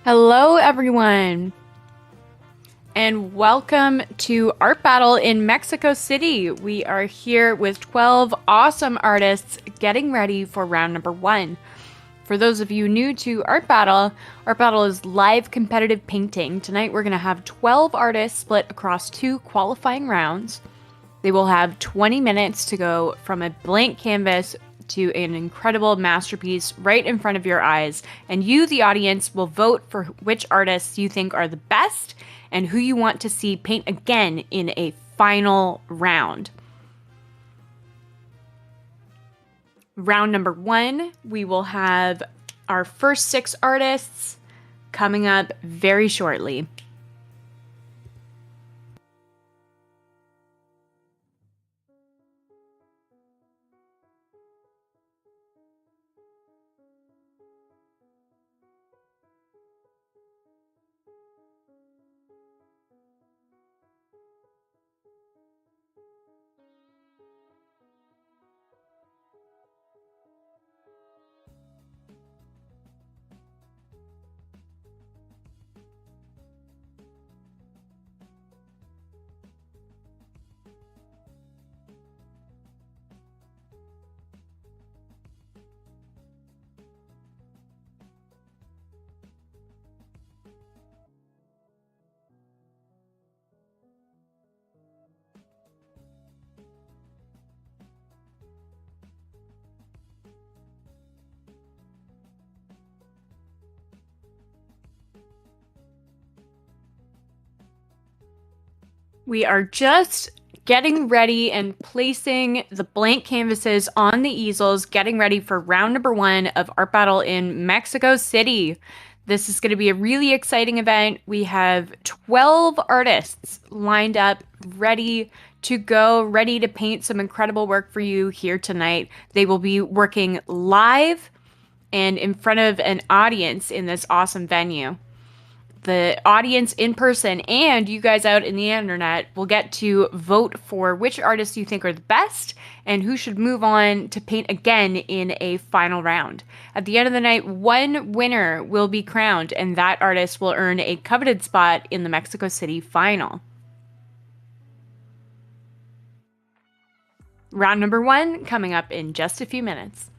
Hello, everyone, and welcome to Art Battle in Mexico City. We are here with 12 awesome artists getting ready for round number 1. For those of you new to Art Battle is live competitive painting. Tonight we're going to have 12 artists split across 2 qualifying rounds. They will have 20 minutes to go from a blank canvas to an incredible masterpiece right in front of your eyes. And you, the audience, will vote for which artists you think are the best and who you want to see paint again in a final round. Round number 1, we will have our first 6 artists coming up very shortly. We are just getting ready and placing the blank canvases on the easels, getting ready for round number 1 of Art Battle in Mexico City. This is going to be a really exciting event. We have 12 artists lined up, ready to go, ready to paint some incredible work for you here tonight. They will be working live and in front of an audience in this awesome venue. The audience in person and you guys out in the internet will get to vote for which artists you think are the best and who should move on to paint again in a final round. At the end of the night, one winner will be crowned, and that artist will earn a coveted spot in the Mexico City final. Round number 1 coming up in just a few minutes.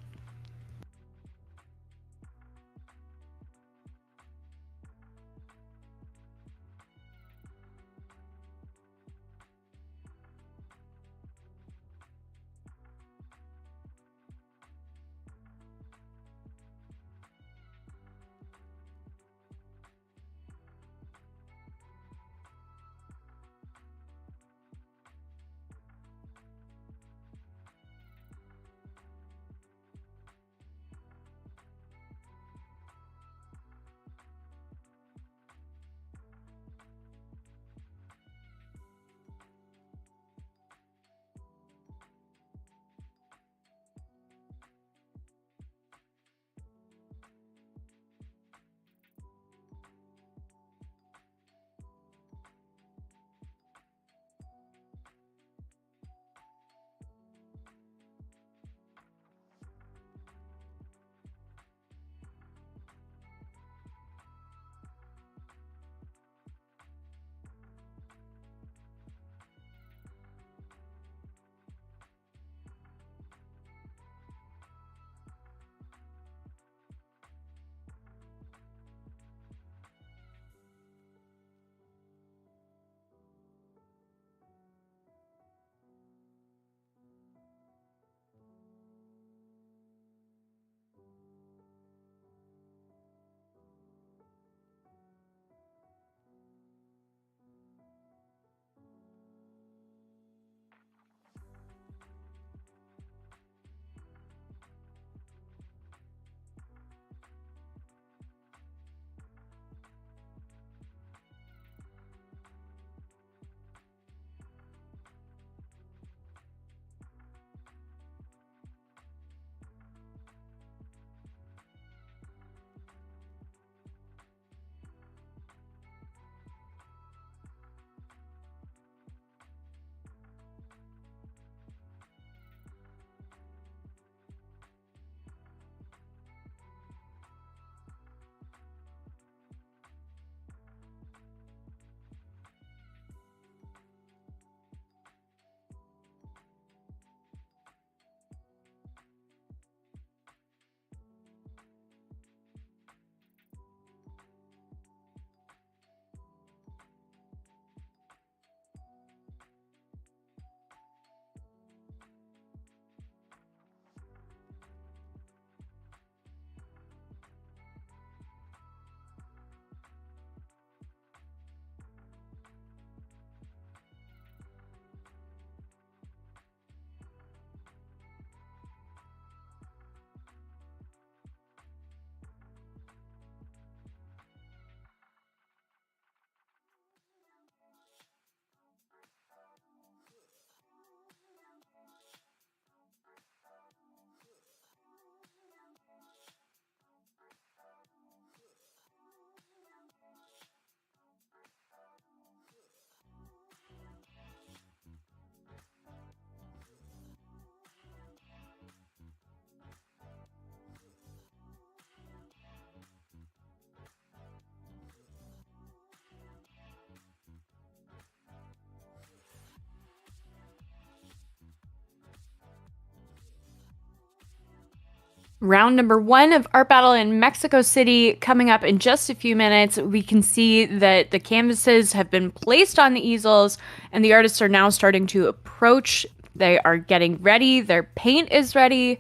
Round number 1 of Art Battle in Mexico City coming up in just a few minutes. We can see that the canvases have been placed on the easels and the artists are now starting to approach. They are getting ready. Their paint is ready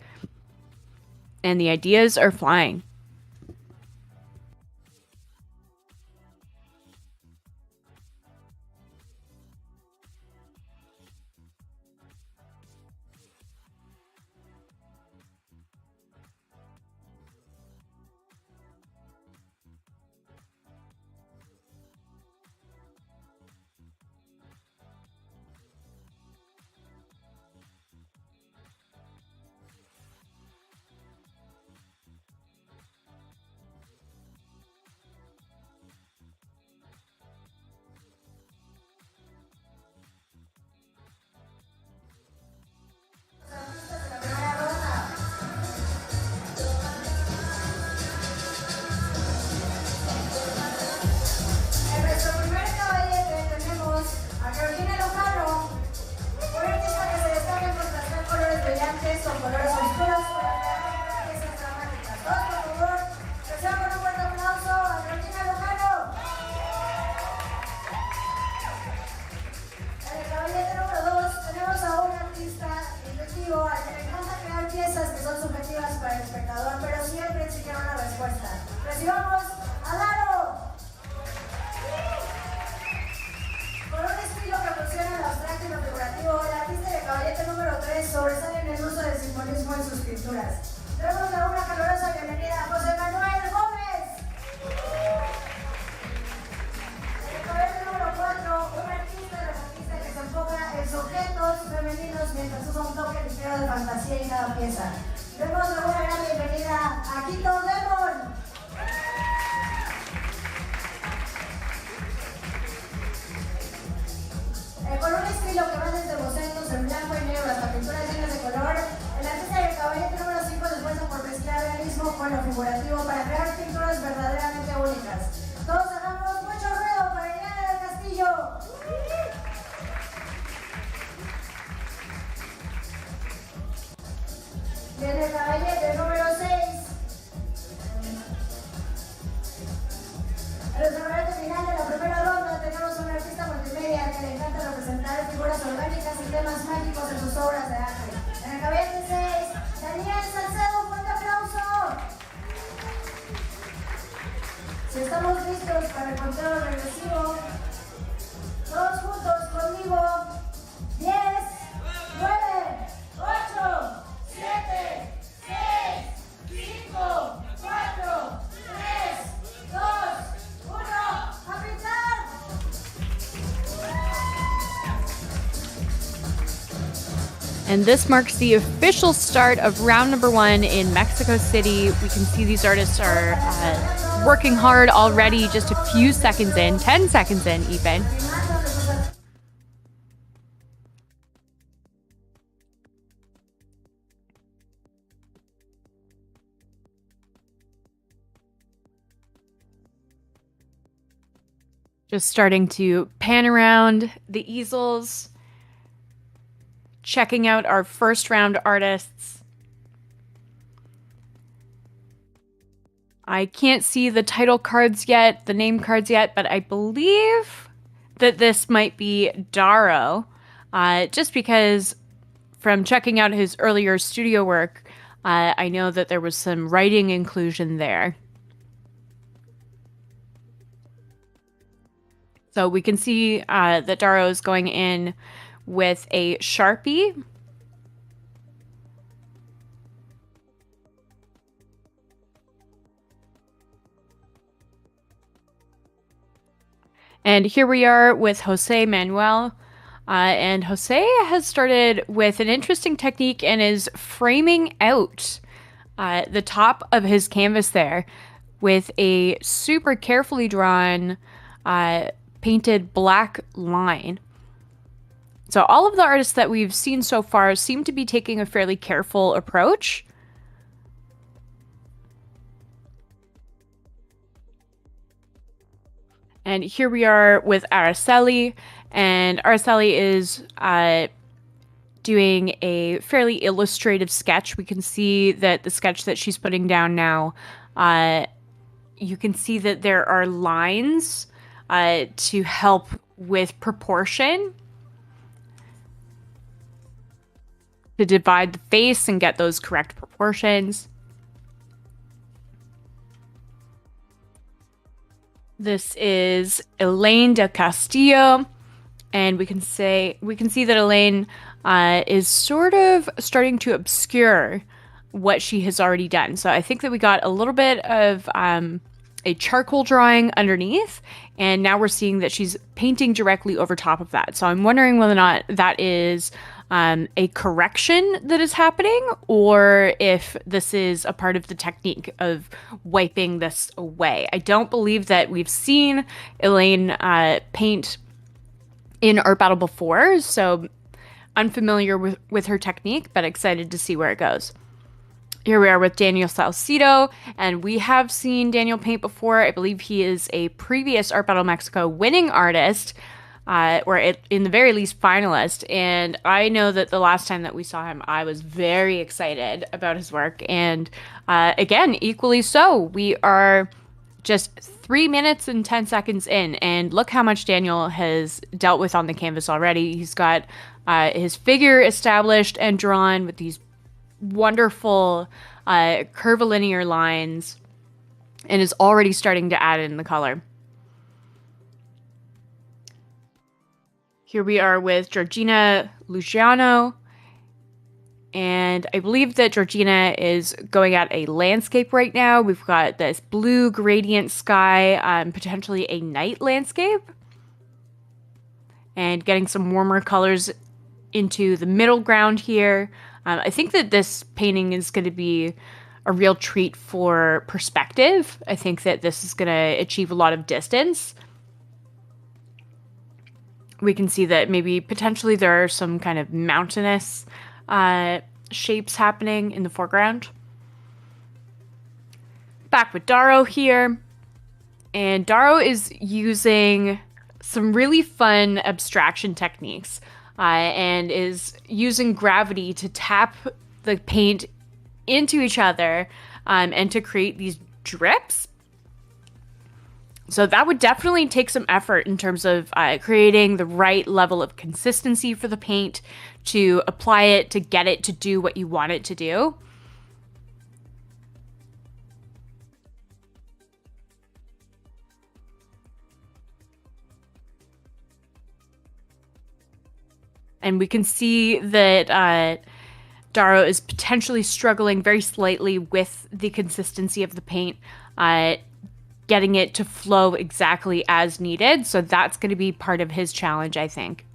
and the ideas are flying. En nuestro primer caballete tenemos a Georgina Lujano, una artista que se destaca en contrastar colores brillantes con colores oscuros para crear piezas dramáticas. Todos, por favor, reciban con un fuerte aplauso a Georgina Lujano. En el caballete número 2 tenemos a un artista intuitivo al que le encanta crear piezas que son subjetivas para el espectador, pero siempre exigen una respuesta. Recibamos a DARO. Con un estilo que fusiona lo abstracto y lo figurativo, el artista de caballete número 3 sobresale en el uso del simbolismo en sus pinturas. Demos una calurosa bienvenida a José Manuel Gómez. En el caballete número 4, un artista retratista que se enfoca en sujetos femeninos mientras usa un toque ligero de fantasía en cada pieza. Demos una gran bienvenida a Quito Demon. Con un estilo que va desde bocetos en blanco y negro hasta pinturas llenas de color, el artista del caballete número 5 se esfuerza por mezclar realismo con lo figurativo para crear pinturas verdaderamente únicas. Todos hagamos mucho ruido para Iliane del Castillo. Y en el caballete número 6, en el caballete final de la primera ronda tenemos un artista multimedia que le encanta representar figuras orgánicas y temas mágicos en sus obras de arte. En el caballete 6, Salcedo, un fuerte aplauso. Si estamos listos para el conteo regresivo, todos juntos conmigo. 10, 9, 8, 7, 6, 5, 4, 3, 2, 1, ¡a pintar! And this marks the official start of round number 1 in Mexico City. We can see these artists are working hard already, just a few seconds in, 10 seconds in even. Just starting to pan around the easels, checking out our first round artists. I can't see the title cards yet, the name cards yet, but I believe that this might be DARO, just because from checking out his earlier studio work, I know that there was some writing inclusion there. So we can see that DARO is going in with a Sharpie. And here we are with Jose Manuel. And Jose has started with an interesting technique and is framing out the top of his canvas there with a super carefully drawn painted black line. So all of the artists that we've seen so far seem to be taking a fairly careful approach. And here we are with Araceli, and Araceli is doing a fairly illustrative sketch. We can see that the sketch that she's putting down now, you can see that there are lines to help with proportion, to divide the face and get those correct proportions. This is Iliane del Castillo, and we can see that Iliane is sort of starting to obscure what she has already done. So I think that we got a little bit of a charcoal drawing underneath, and now we're seeing that she's painting directly over top of that. So I'm wondering whether or not that is a correction that is happening, or if this is a part of the technique of wiping this away. I don't believe that we've seen Iliane paint in Art Battle before, so unfamiliar with her technique, but excited to see where it goes. Here we are with Daniel Salcedo, and we have seen Daniel paint before. I believe he is a previous Art Battle Mexico winning artist, or in the very least finalist, and I know that the last time that we saw him, I was very excited about his work, and again, equally so. We are just 3 minutes and 10 seconds in, and look how much Daniel has dealt with on the canvas already. He's got his figure established and drawn with these wonderful curvilinear lines, and is already starting to add in the color. Here we are with Georgina Lujano, and I believe that Georgina is going at a landscape right now. We've got this blue gradient sky, potentially a night landscape, and getting some warmer colors into the middle ground here. I think that this painting is going to be a real treat for perspective. I think that this is going to achieve a lot of distance. We can see that maybe potentially there are some kind of mountainous shapes happening in the foreground. Back with DARO here. And DARO is using some really fun abstraction techniques, and is using gravity to tap the paint into each other, and to create these drips. So that would definitely take some effort in terms of creating the right level of consistency for the paint, to apply it, to get it to do what you want it to do. And we can see that DARO is potentially struggling very slightly with the consistency of the paint, getting it to flow exactly as needed. So that's going to be part of his challenge, I think.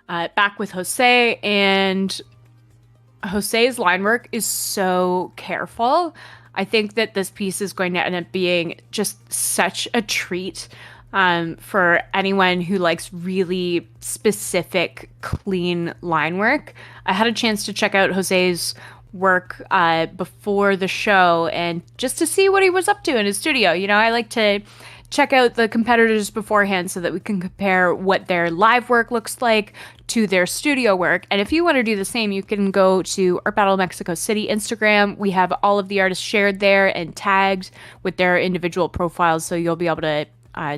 Back with Jose, and Jose's line work is so careful. I think that this piece is going to end up being just such a treat for anyone who likes really specific, clean line work. I had a chance to check out Jose's work before the show, and just to see what he was up to in his studio. You know, I like to check out the competitors beforehand so that we can compare what their live work looks like to their studio work. And if you want to do the same, you can go to Art Battle Mexico City Instagram. We have all of the artists shared there and tagged with their individual profiles, so you'll be able to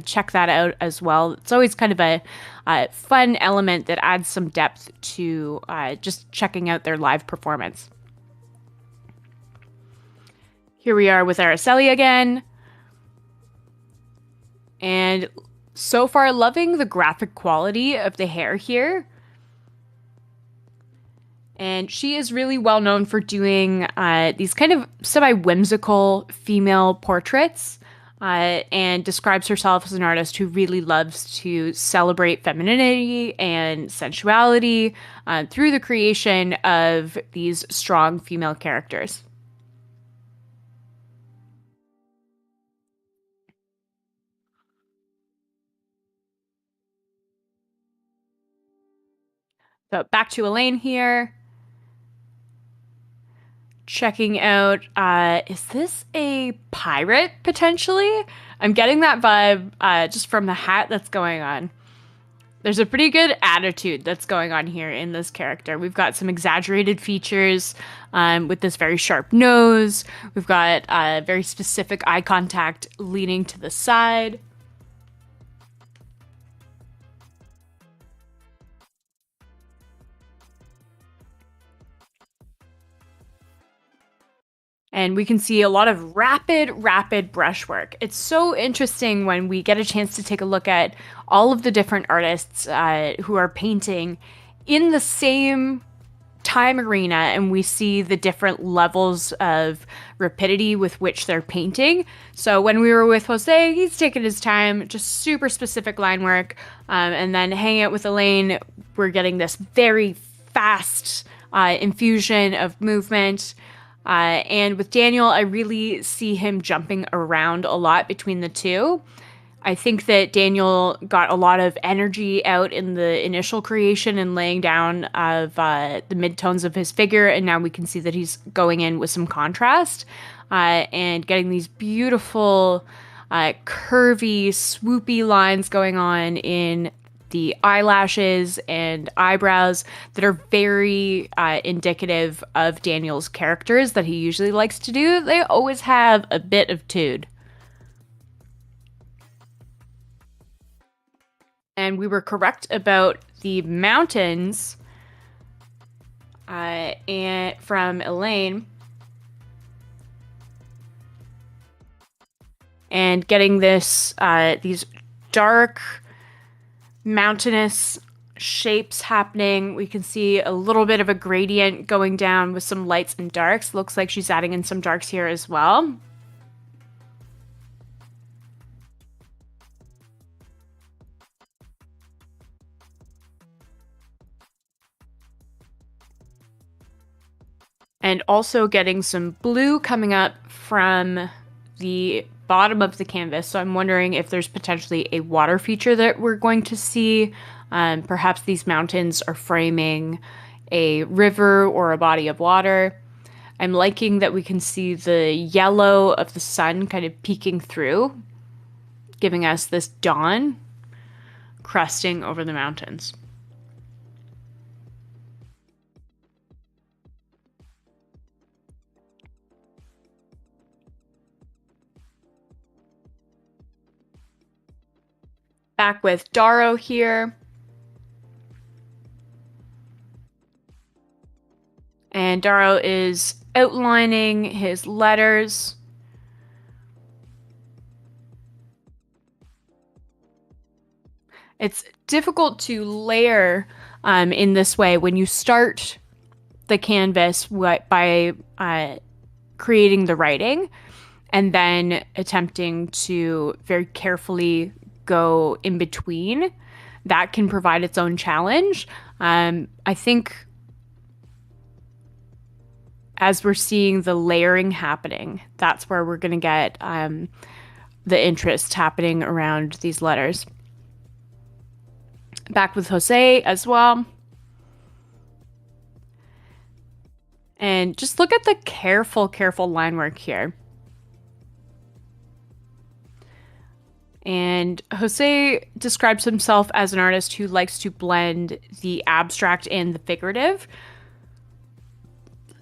check that out as well. It's always kind of a fun element that adds some depth to just checking out their live performance. Here we are with Araceli again. And so far, loving the graphic quality of the hair here. And she is really well known for doing these kind of semi-whimsical female portraits, and describes herself as an artist who really loves to celebrate femininity and sensuality through the creation of these strong female characters. So back to Iliane here. Checking out, is this a pirate, potentially? I'm getting that vibe just from the hat that's going on. There's a pretty good attitude that's going on here in this character. We've got some exaggerated features with this very sharp nose. We've got very specific eye contact leaning to the side. And we can see a lot of rapid brushwork. It's so interesting when we get a chance to take a look at all of the different artists who are painting in the same time arena, and we see the different levels of rapidity with which they're painting. So when we were with Jose, he's taking his time, just super specific line work. And then hanging out with Elaine, we're getting this very fast infusion of movement. And with Daniel, I really see him jumping around a lot between the two. I think that Daniel got a lot of energy out in the initial creation and laying down of the midtones of his figure, and now we can see that he's going in with some contrast and getting these beautiful, curvy, swoopy lines going on in the eyelashes and eyebrows that are very indicative of Daniel's characters that he usually likes to do. They always have a bit of tude. And we were correct about the mountains and from Elaine. And getting this these dark mountainous shapes happening. We can see a little bit of a gradient going down with some lights and darks. Looks like she's adding in some darks here as well. And also getting some blue coming up from the bottom of the canvas. So I'm wondering if there's potentially a water feature that we're going to see. Perhaps these mountains are framing a river or a body of water. I'm liking that we can see the yellow of the sun kind of peeking through, giving us this dawn crusting over the mountains. Back with DARO here. And DARO is outlining his letters. It's difficult to layer in this way when you start the canvas by creating the writing and then attempting to very carefully go in between. That can provide its own challenge. I think as we're seeing the layering happening, that's where we're going to get the interest happening around these letters. Back with Jose as well. And just look at the careful line work here. And Jose describes himself as an artist who likes to blend the abstract and the figurative.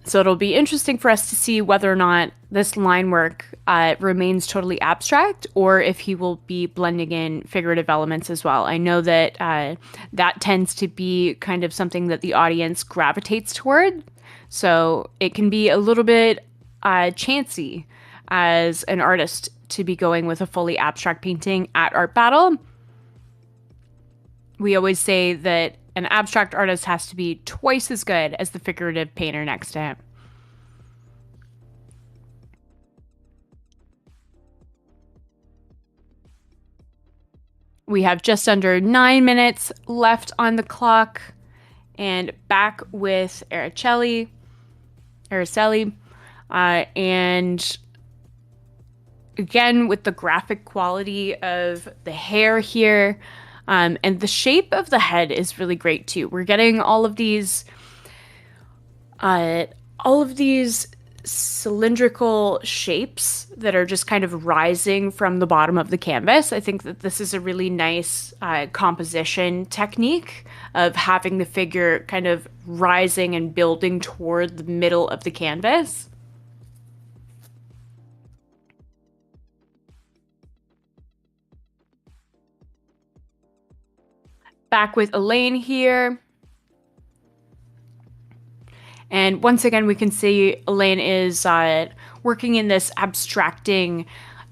So it'll be interesting for us to see whether or not this line work remains totally abstract or if he will be blending in figurative elements as well. I know that that tends to be kind of something that the audience gravitates toward. So it can be a little bit chancy as an artist to be going with a fully abstract painting at art battle. We always say that an abstract artist has to be twice as good as the figurative painter next to him. We have just under 9 minutes left on the clock, and back with Araceli, and again with the graphic quality of the hair here. And the shape of the head is really great too. We're getting all of these cylindrical shapes that are just kind of rising from the bottom of the canvas. I think that this is a really nice composition technique of having the figure kind of rising and building toward the middle of the canvas. Back with Elaine here. And once again, we can see Elaine is working in this abstracting,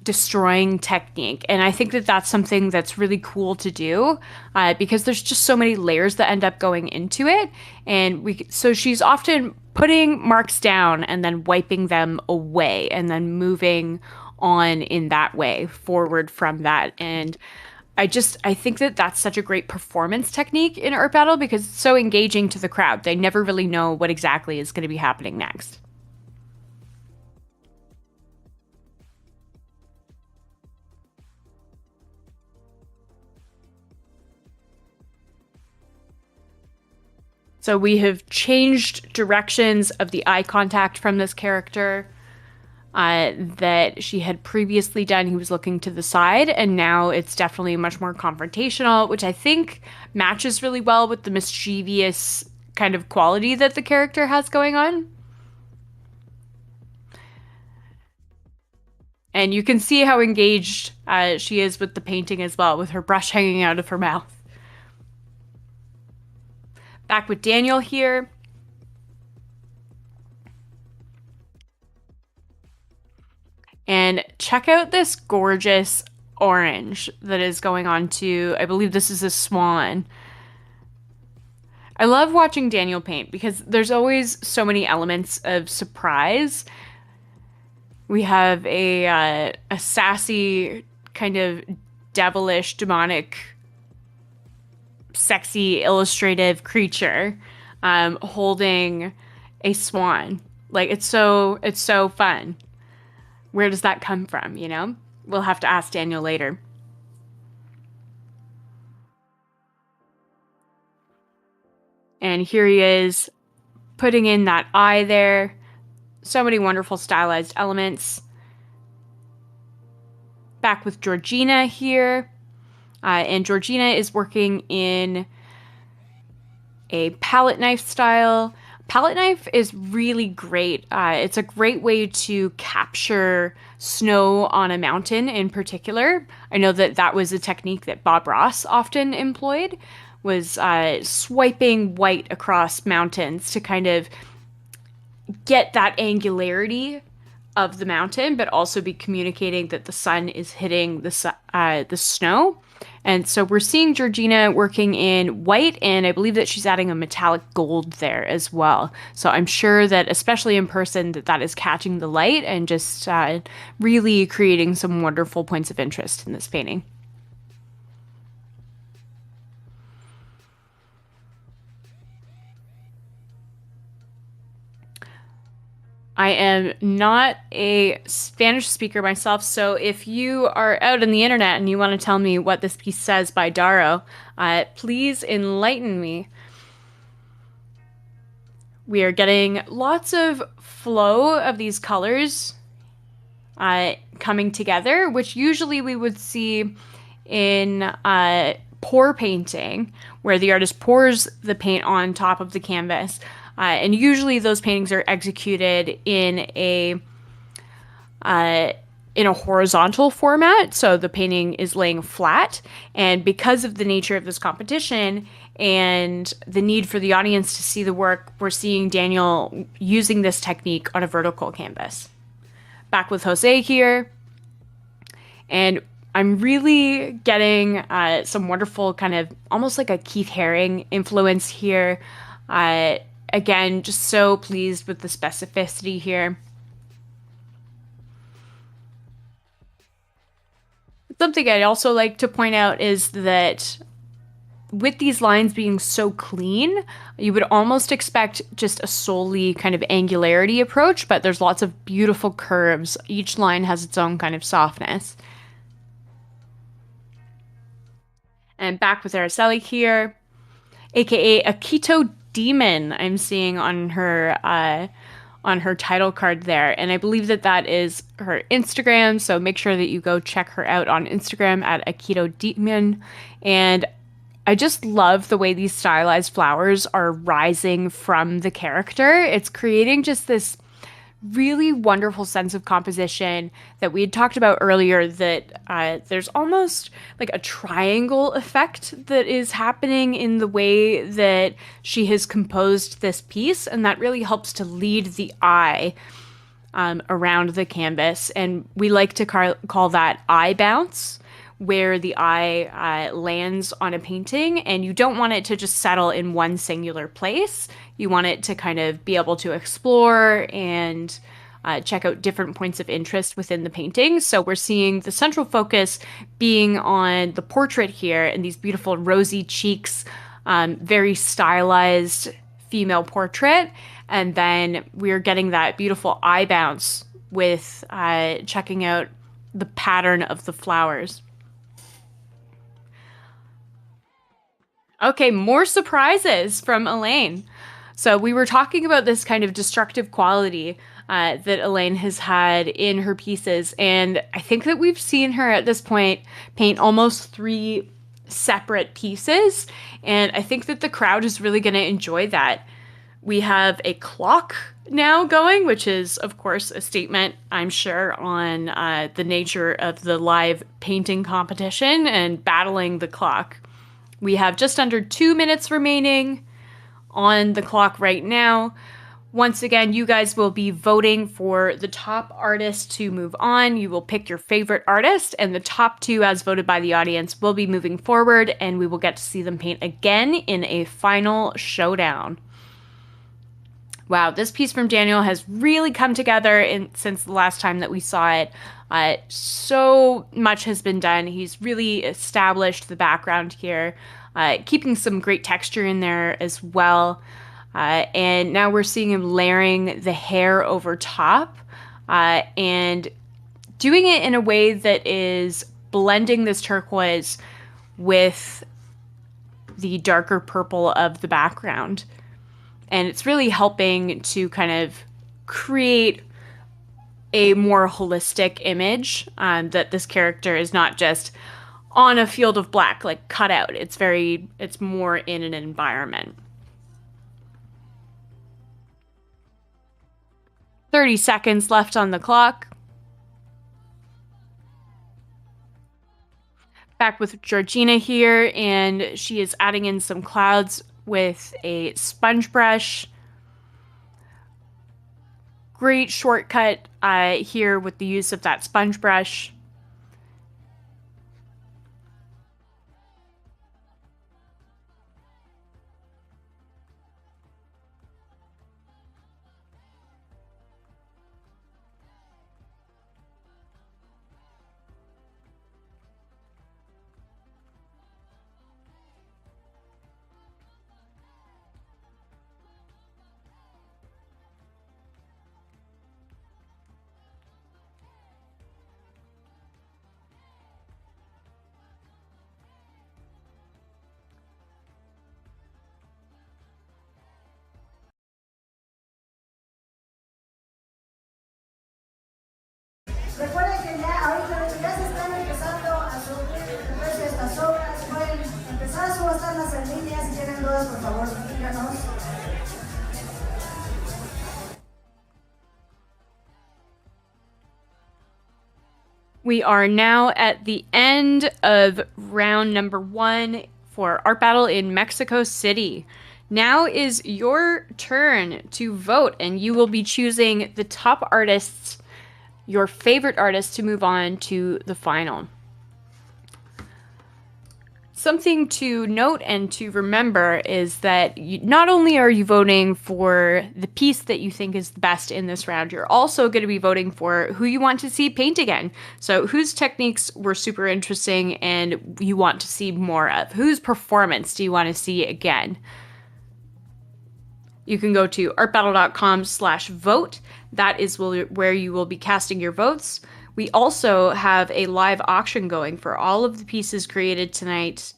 destroying technique. And I think that that's something that's really cool to do because there's just so many layers that end up going into it. And so she's often putting marks down and then wiping them away and then moving on in that way forward from that. And I think that that's such a great performance technique in art battle because it's so engaging to the crowd. They never really know what exactly is going to be happening next. So we have changed directions of the eye contact from this character that she had previously done. He was looking to the side, and now it's definitely much more confrontational, which I think matches really well with the mischievous kind of quality that the character has going on. And you can see how engaged she is with the painting as well, with her brush hanging out of her mouth. Back with Daniel here. And check out this gorgeous orange that is going on to, I believe this is a swan. I love watching Daniel paint because there's always so many elements of surprise. We have a sassy, kind of devilish, demonic, sexy, illustrative creature holding a swan. Like it's so fun. Where does that come from, you know? We'll have to ask Daniel later. And here he is putting in that eye there. So many wonderful stylized elements. Back with Georgina here. And Georgina is working in a palette knife style. Palette knife is really great. It's a great way to capture snow on a mountain in particular. I know that that was a technique that Bob Ross often employed, was swiping white across mountains to kind of get that angularity of the mountain, but also be communicating that the sun is hitting the snow. And so we're seeing Georgina working in white, and I believe that she's adding a metallic gold there as well. So I'm sure that, especially in person, that is catching the light and just really creating some wonderful points of interest in this painting. I am not a Spanish speaker myself, so if you are out on the internet and you want to tell me what this piece says by DARO, please enlighten me. We are getting lots of flow of these colors coming together, which usually we would see in pour painting, where the artist pours the paint on top of the canvas. And usually those paintings are executed in a horizontal format, so the painting is laying flat. And because of the nature of this competition and the need for the audience to see the work, we're seeing Daniel using this technique on a vertical canvas. Back with Jose here. And I'm really getting some wonderful kind of almost like a Keith Haring influence here. Again, just so pleased with the specificity here. Something I'd also like to point out is that with these lines being so clean, you would almost expect just a solely kind of angularity approach, but there's lots of beautiful curves. Each line has its own kind of softness. And back with Araceli here, aka Ehecatl Demian, I'm seeing on her on her title card there. And I believe that that is her Instagram. So make sure that you go check her out on Instagram at Ehecatl Demian. And I just love the way these stylized flowers are rising from the character. It's creating just this really wonderful sense of composition that we had talked about earlier, that there's almost like a triangle effect that is happening in the way that she has composed this piece, and that really helps to lead the eye around the canvas. And we like to call that eye bounce, where the eye lands on a painting, and you don't want it to just settle in one singular place. You want it to kind of be able to explore and check out different points of interest within the painting. So we're seeing the central focus being on the portrait here and these beautiful rosy cheeks, very stylized female portrait. And then we're getting that beautiful eye bounce with checking out the pattern of the flowers. Okay, more surprises from Elaine. So we were talking about this kind of destructive quality that Elaine has had in her pieces, and I think that we've seen her at this point paint almost 3 separate pieces, and I think that the crowd is really going to enjoy that. We have a clock now going, which is, of course, a statement, I'm sure, on the nature of the live painting competition and battling the clock. We have just under 2 minutes remaining on the clock right now. Once again, you guys will be voting for the top artist to move on. You will pick your favorite artist, and the top 2, as voted by the audience, will be moving forward, and we will get to see them paint again in a final showdown. Wow, this piece from Daniel has really come together since the last time that we saw it. So much has been done. He's really established the background here, keeping some great texture in there as well. And now we're seeing him layering the hair over top and doing it in a way that is blending this turquoise with the darker purple of the background. And it's really helping to kind of create a more holistic image that this character is not just on a field of black, like cut out. It's more in an environment. 30 seconds left on the clock. Back with Georgina here, and she is adding in some clouds with a sponge brush. Great shortcut here with the use of that sponge brush. Recuerden que ya ahorita ya se están empezando a subir el precio de estas obras. Pueden empezar a subastarlas en línea. Si tienen dudas, por favor, díganos. We are now at the end of round number 1 for Art Battle in Mexico City. Now is your turn to vote, and you will be choosing the top artists, your favorite artists, to move on to the final. Something to note and to remember is that not only are you voting for the piece that you think is the best in this round, you're also going to be voting for who you want to see paint again. So whose techniques were super interesting and you want to see more of? Whose performance do you want to see again? You can go to artbattle.com/vote. That is where you will be casting your votes. We also have a live auction going for all of the pieces created tonight.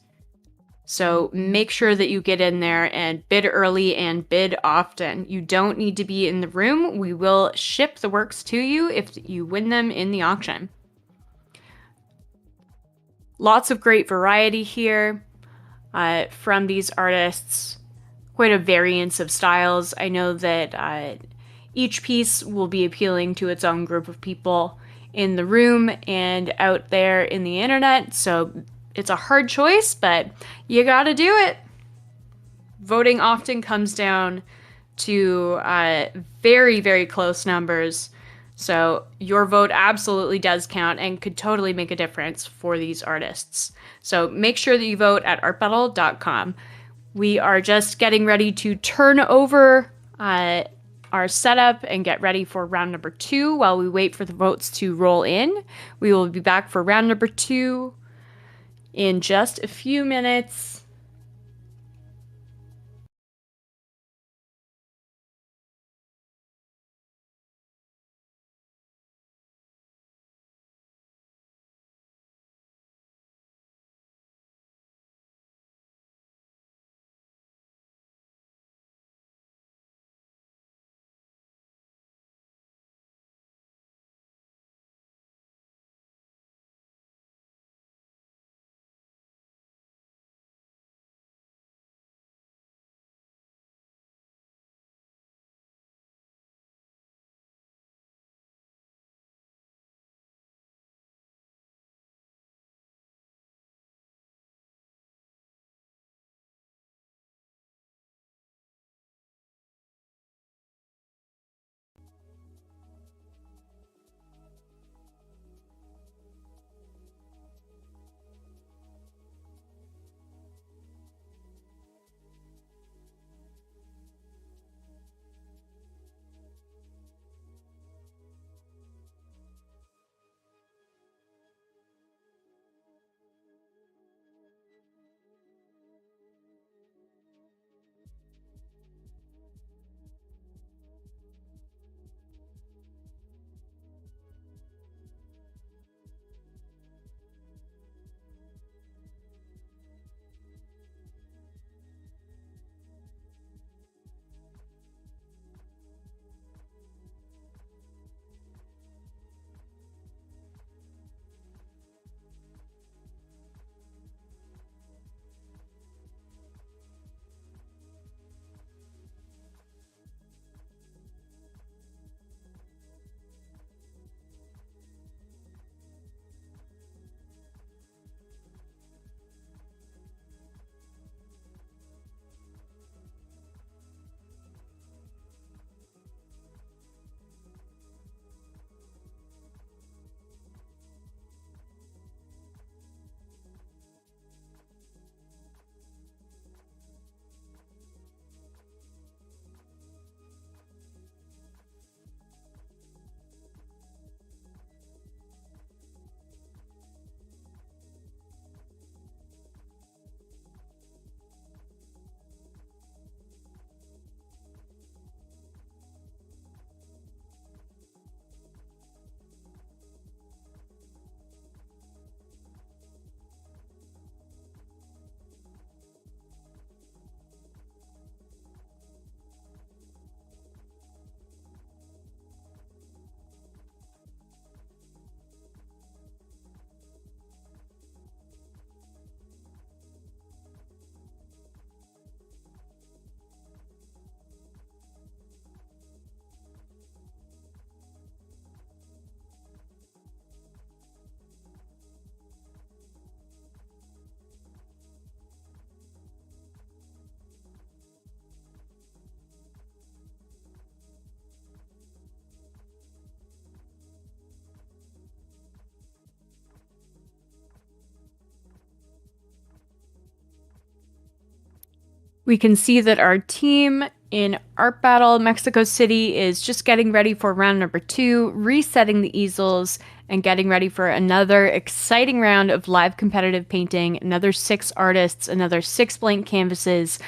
So make sure that you get in there and bid early and bid often. You don't need to be in the room. We will ship the works to you if you win them in the auction. Lots of great variety here from these artists. Quite a variance of styles. I know that each piece will be appealing to its own group of people in the room and out there in the internet. So it's a hard choice, but you gotta do it. Voting often comes down to very, very close numbers. So your vote absolutely does count and could totally make a difference for these artists. So make sure that you vote at artbattle.com. We are just getting ready to turn over our setup and get ready for round number 2 while we wait for the votes to roll in. We will be back for round number 2 in just a few minutes. We can see that our team in Art Battle Mexico City is just getting ready for round number 2, resetting the easels, and getting ready for another exciting round of live competitive painting. Another 6 artists, another 6 blank canvases,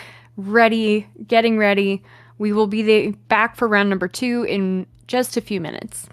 getting ready. We will be back for round number 2 in just a few minutes.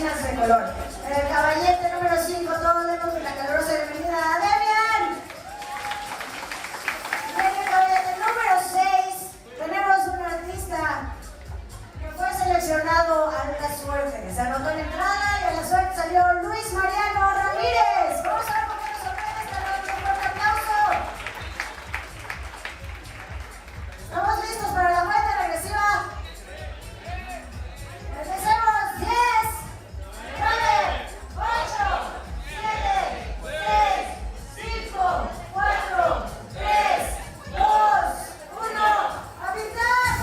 cortinas de color. El caballete número 5, todos demos una calurosa bienvenida a Demian. Y en el caballete número 6 tenemos un artista que fue seleccionado a la suerte. Se anotó en la entrada y a la suerte salió Luis Mariano Ramírez. Vamos a ver por qué nos sorprende esta noche. Un fuerte aplauso. ¿Estamos listos para la vuelta regresiva? Empecemos. 10, 9, 8, 7, 6, 5, 4, 3, 2, 1. ¡A pintar!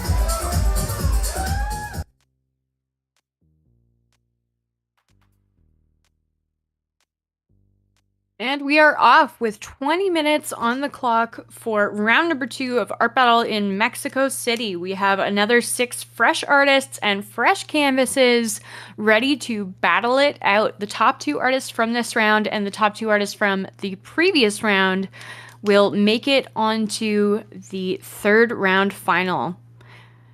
And we are off with 20 minutes on the clock for round number 2 of Art Battle in Mexico City. We have another 6 fresh artists and fresh canvases ready to battle it out. The top 2 artists from this round and the top 2 artists from the previous round will make it onto the 3rd round final.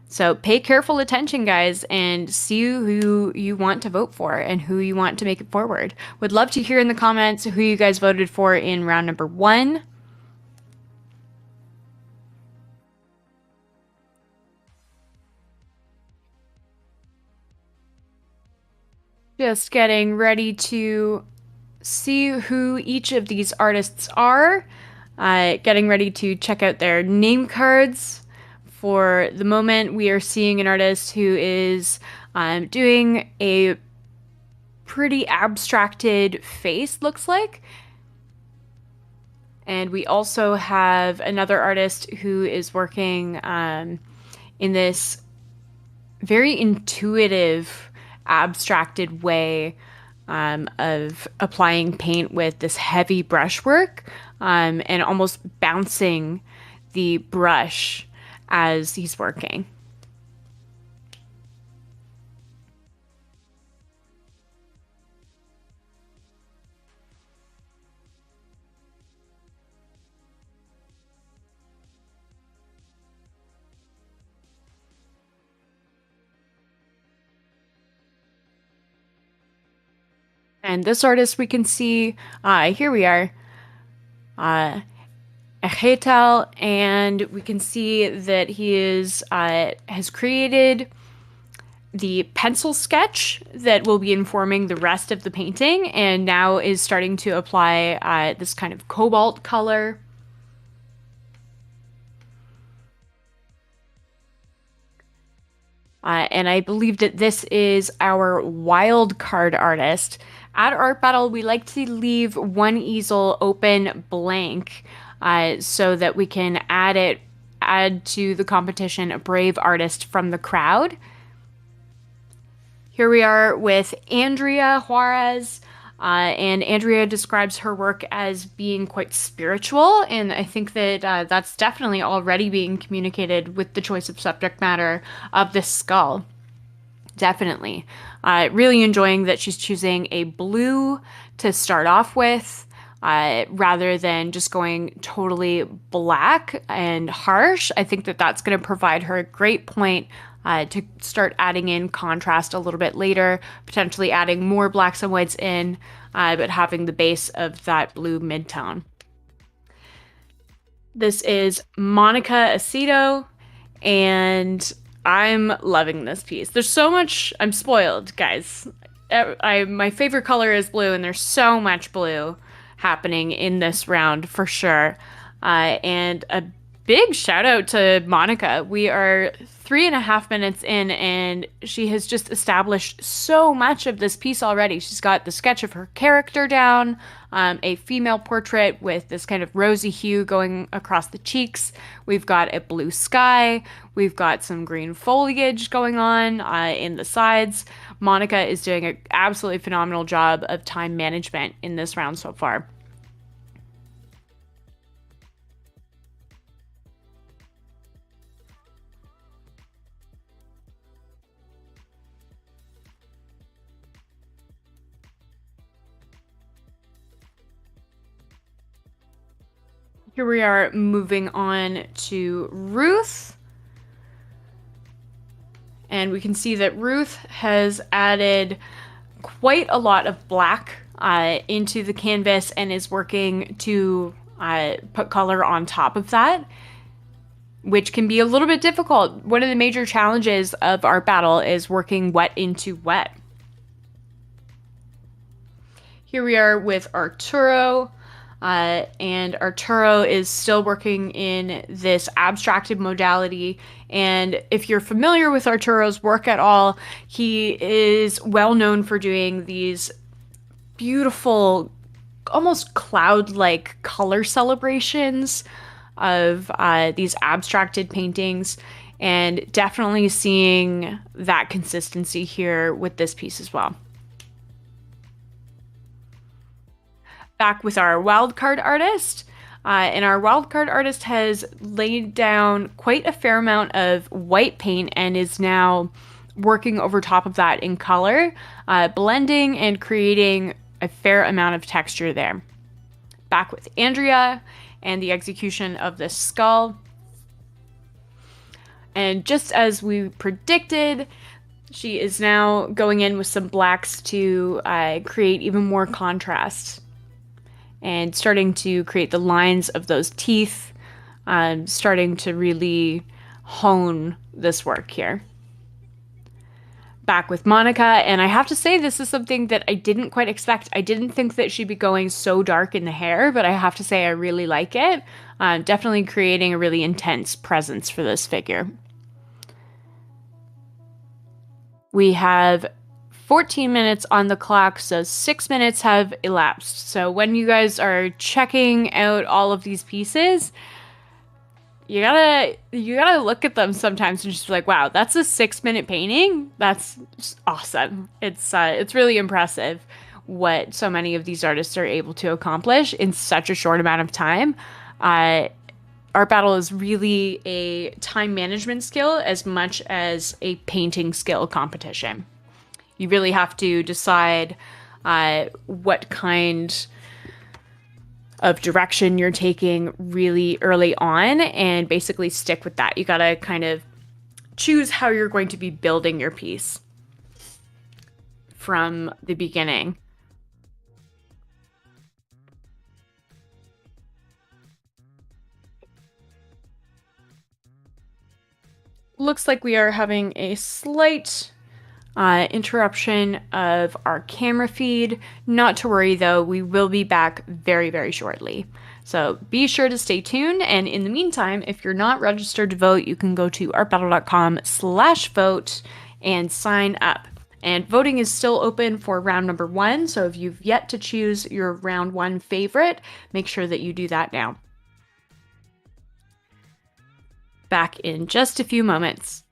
So pay careful attention, guys, and see who you want to vote for and who you want to make it forward. Would love to hear in the comments who you guys voted for in round number 1. Just getting ready to see who each of these artists are. Getting ready to check out their name cards. For the moment, we are seeing an artist who is doing a pretty abstracted face, looks like. And we also have another artist who is working in this very intuitive, abstracted way of applying paint with this heavy brushwork and almost bouncing the brush as he's working. And this artist we can see, here we are, Ehecatl, and we can see that he is has created the pencil sketch that will be informing the rest of the painting, and now is starting to apply this kind of cobalt color. And I believe that this is our wild card artist. At Art Battle, we like to leave one easel open blank so that we can add to the competition a brave artist from the crowd. Here we are with Andrea Juarez, and Andrea describes her work as being quite spiritual, and I think that that's definitely already being communicated with the choice of subject matter of this skull. Definitely. Really enjoying that she's choosing a blue to start off with, rather than just going totally black and harsh. I think that that's going to provide her a great point to start adding in contrast a little bit later, potentially adding more blacks and whites in, but having the base of that blue midtone. This is Monica Acedo, and I'm loving this piece. There's so much. I'm spoiled, guys. My favorite color is blue, and there's so much blue happening in this round for sure. And a big shout out to Monica. We are 3.5 minutes in, and she has just established so much of this piece already. She's got the sketch of her character down, a female portrait with this kind of rosy hue going across the cheeks. We've got a blue sky. We've got some green foliage going on in the sides. Monica is doing an absolutely phenomenal job of time management in this round so far. Here we are moving on to Ruth. And we can see that Ruth has added quite a lot of black into the canvas and is working to put color on top of that, which can be a little bit difficult. One of the major challenges of Art Battle is working wet into wet. Here we are with Arturo, and Arturo is still working in this abstracted modality. And if you're familiar with Arturo's work at all, he is well known for doing these beautiful, almost cloud-like color celebrations of these abstracted paintings, and definitely seeing that consistency here with this piece as well. Back with our wildcard artist, and our wildcard artist has laid down quite a fair amount of white paint and is now working over top of that in color, blending and creating a fair amount of texture there. Back with Andrea and the execution of the skull. And just as we predicted, she is now going in with some blacks to create even more contrast and starting to create the lines of those teeth, starting to really hone this work here. Back with Monica, and I have to say this is something that I didn't quite expect. I didn't think that she'd be going so dark in the hair, but I have to say I really like it. Definitely creating a really intense presence for this figure. We have 14 minutes on the clock, so 6 minutes have elapsed. So when you guys are checking out all of these pieces, you gotta look at them sometimes and just be like, wow, that's a 6-minute painting. That's awesome. It's really impressive what so many of these artists are able to accomplish in such a short amount of time. Art Battle is really a time management skill as much as a painting skill competition. You really have to decide what kind of direction you're taking really early on and basically stick with that. You gotta kind of choose how you're going to be building your piece from the beginning. Looks like we are having a slight interruption of our camera feed. Not to worry though, we will be back very, very shortly. So be sure to stay tuned. And in the meantime, if you're not registered to vote, you can go to artbattle.com/vote and sign up. And voting is still open for round number 1. So if you've yet to choose your round 1 favorite, make sure that you do that now. Back in just a few moments.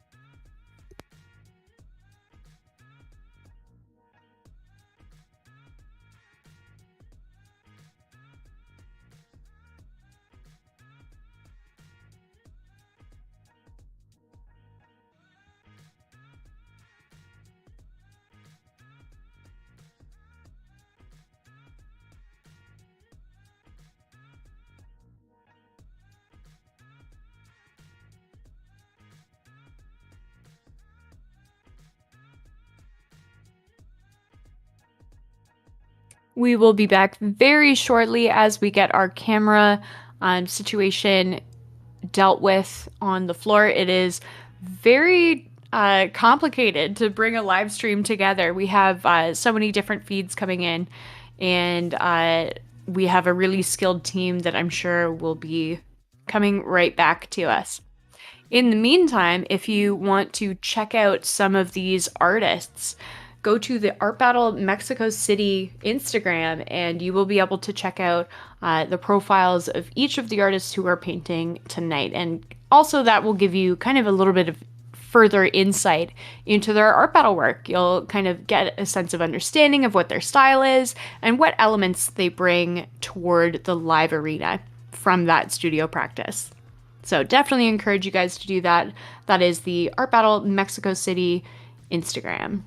We will be back very shortly as we get our camera situation dealt with on the floor. It is very complicated to bring a live stream together. We have so many different feeds coming in, and we have a really skilled team that I'm sure will be coming right back to us. In the meantime, if you want to check out some of these artists, go to the Art Battle Mexico City Instagram and you will be able to check out the profiles of each of the artists who are painting tonight. And also that will give you kind of a little bit of further insight into their Art Battle work. You'll kind of get a sense of understanding of what their style is and what elements they bring toward the live arena from that studio practice. So definitely encourage you guys to do that. That is the Art Battle Mexico City Instagram.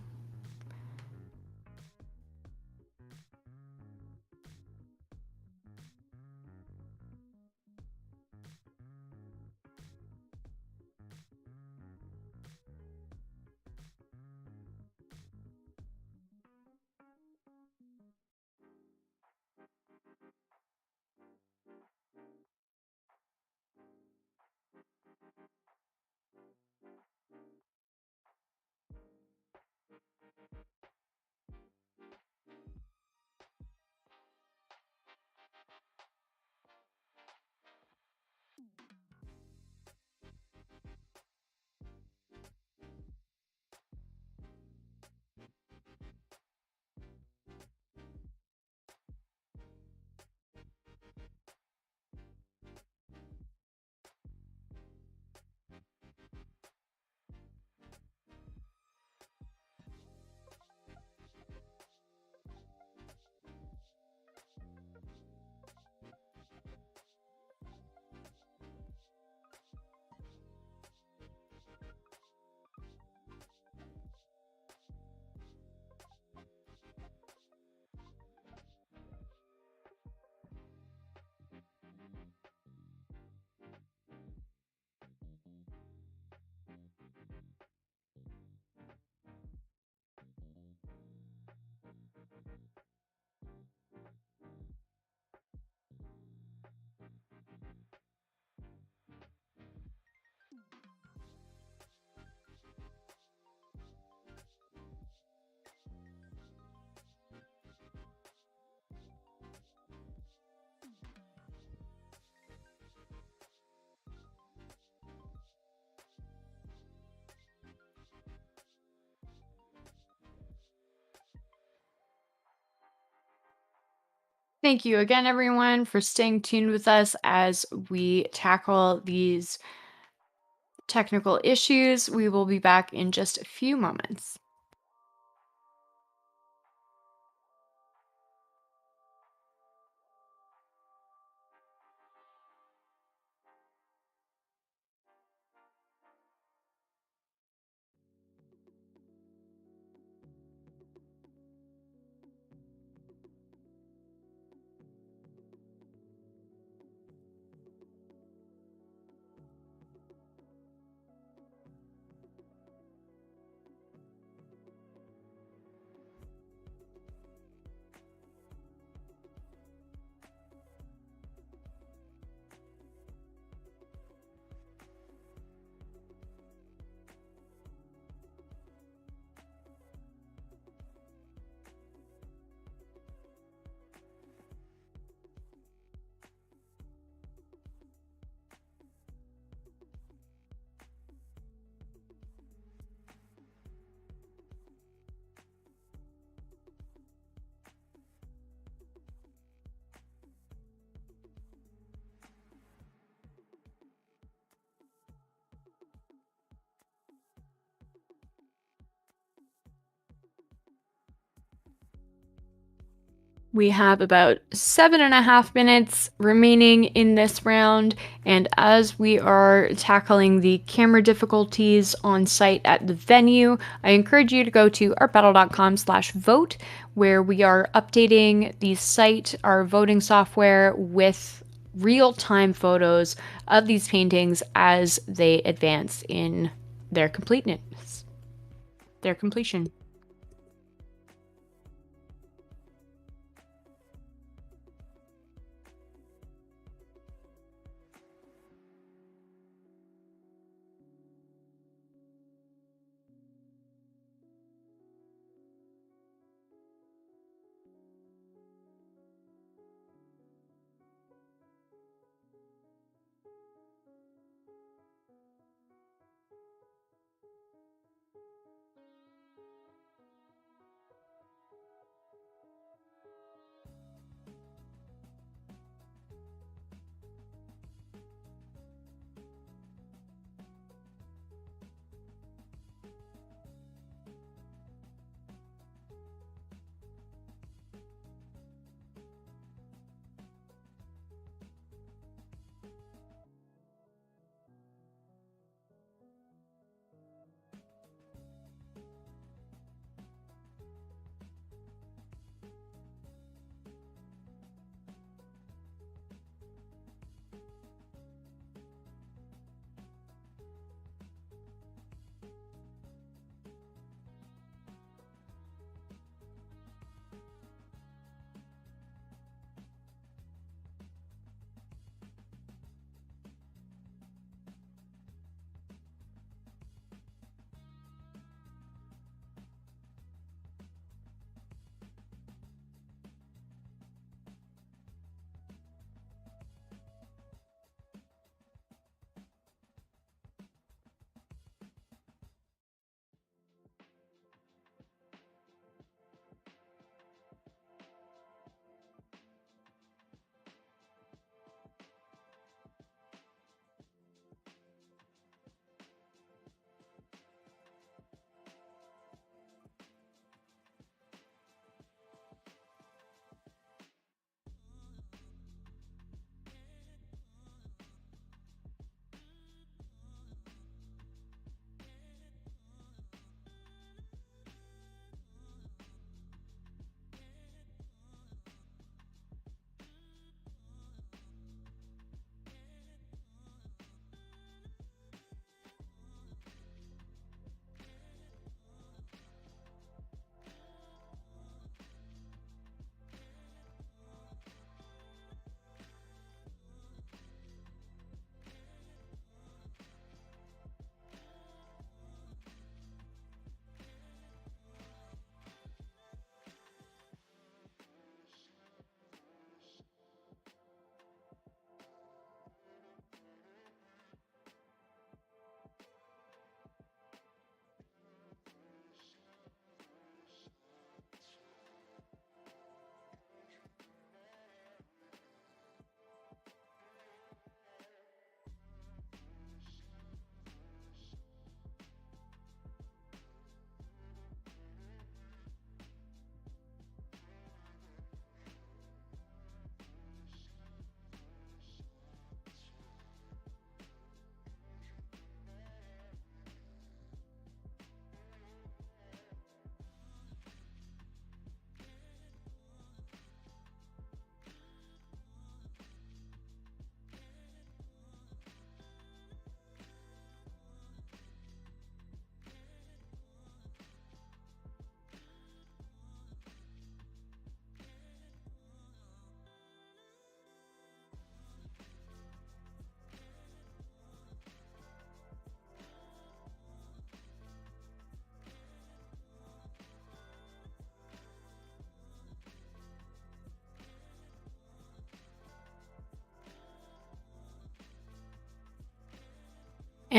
Thank you again, everyone, for staying tuned with us as we tackle these technical issues. We will be back in just a few moments. We have about 7.5 minutes remaining in this round, and as we are tackling the camera difficulties on site at the venue, I encourage you to go to artbattle.com/vote, where we are updating the site, our voting software, with real-time photos of these paintings as they advance in their completeness, their completion.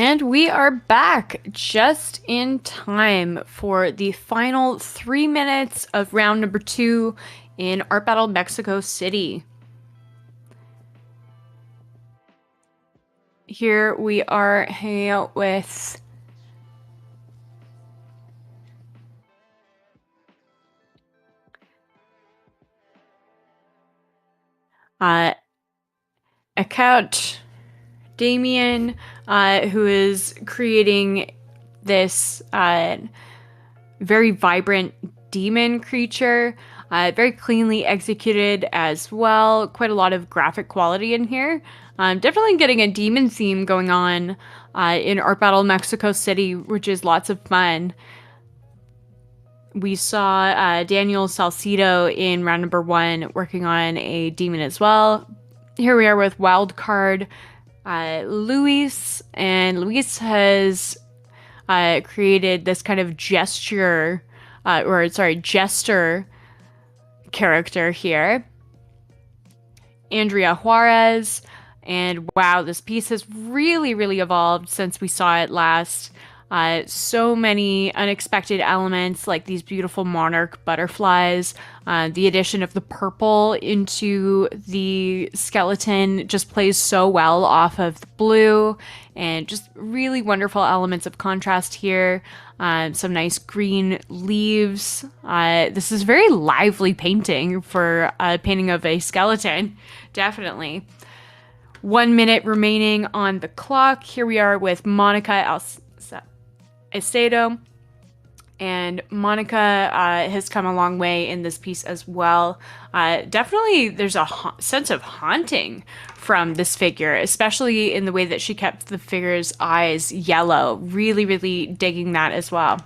And we are back just in time for the final 3 minutes of round number 2 in Art Battle Mexico City. Here we are hanging out with Ehecatl Demian, who is creating this very vibrant demon creature, very cleanly executed as well. Quite a lot of graphic quality in here. Definitely getting a demon theme going on in Art Battle Mexico City, which is lots of fun. We saw Daniel Salcedo in round number 1 working on a demon as well. Here we are with Wildcard Luis, and Luis has created this kind of jester character here. Andrea Juarez, and wow, this piece has really, really evolved since we saw it last. So many unexpected elements like these beautiful monarch butterflies. The addition of the purple into the skeleton just plays so well off of the blue, and just really wonderful elements of contrast here. Some nice green leaves. This is very lively painting for a painting of a skeleton, definitely. 1 minute remaining on the clock. Here we are with Monica Acedo, and Monica has come a long way in this piece as well. Definitely there's a sense of haunting from this figure, especially in the way that she kept the figure's eyes yellow. Really, really digging that as well.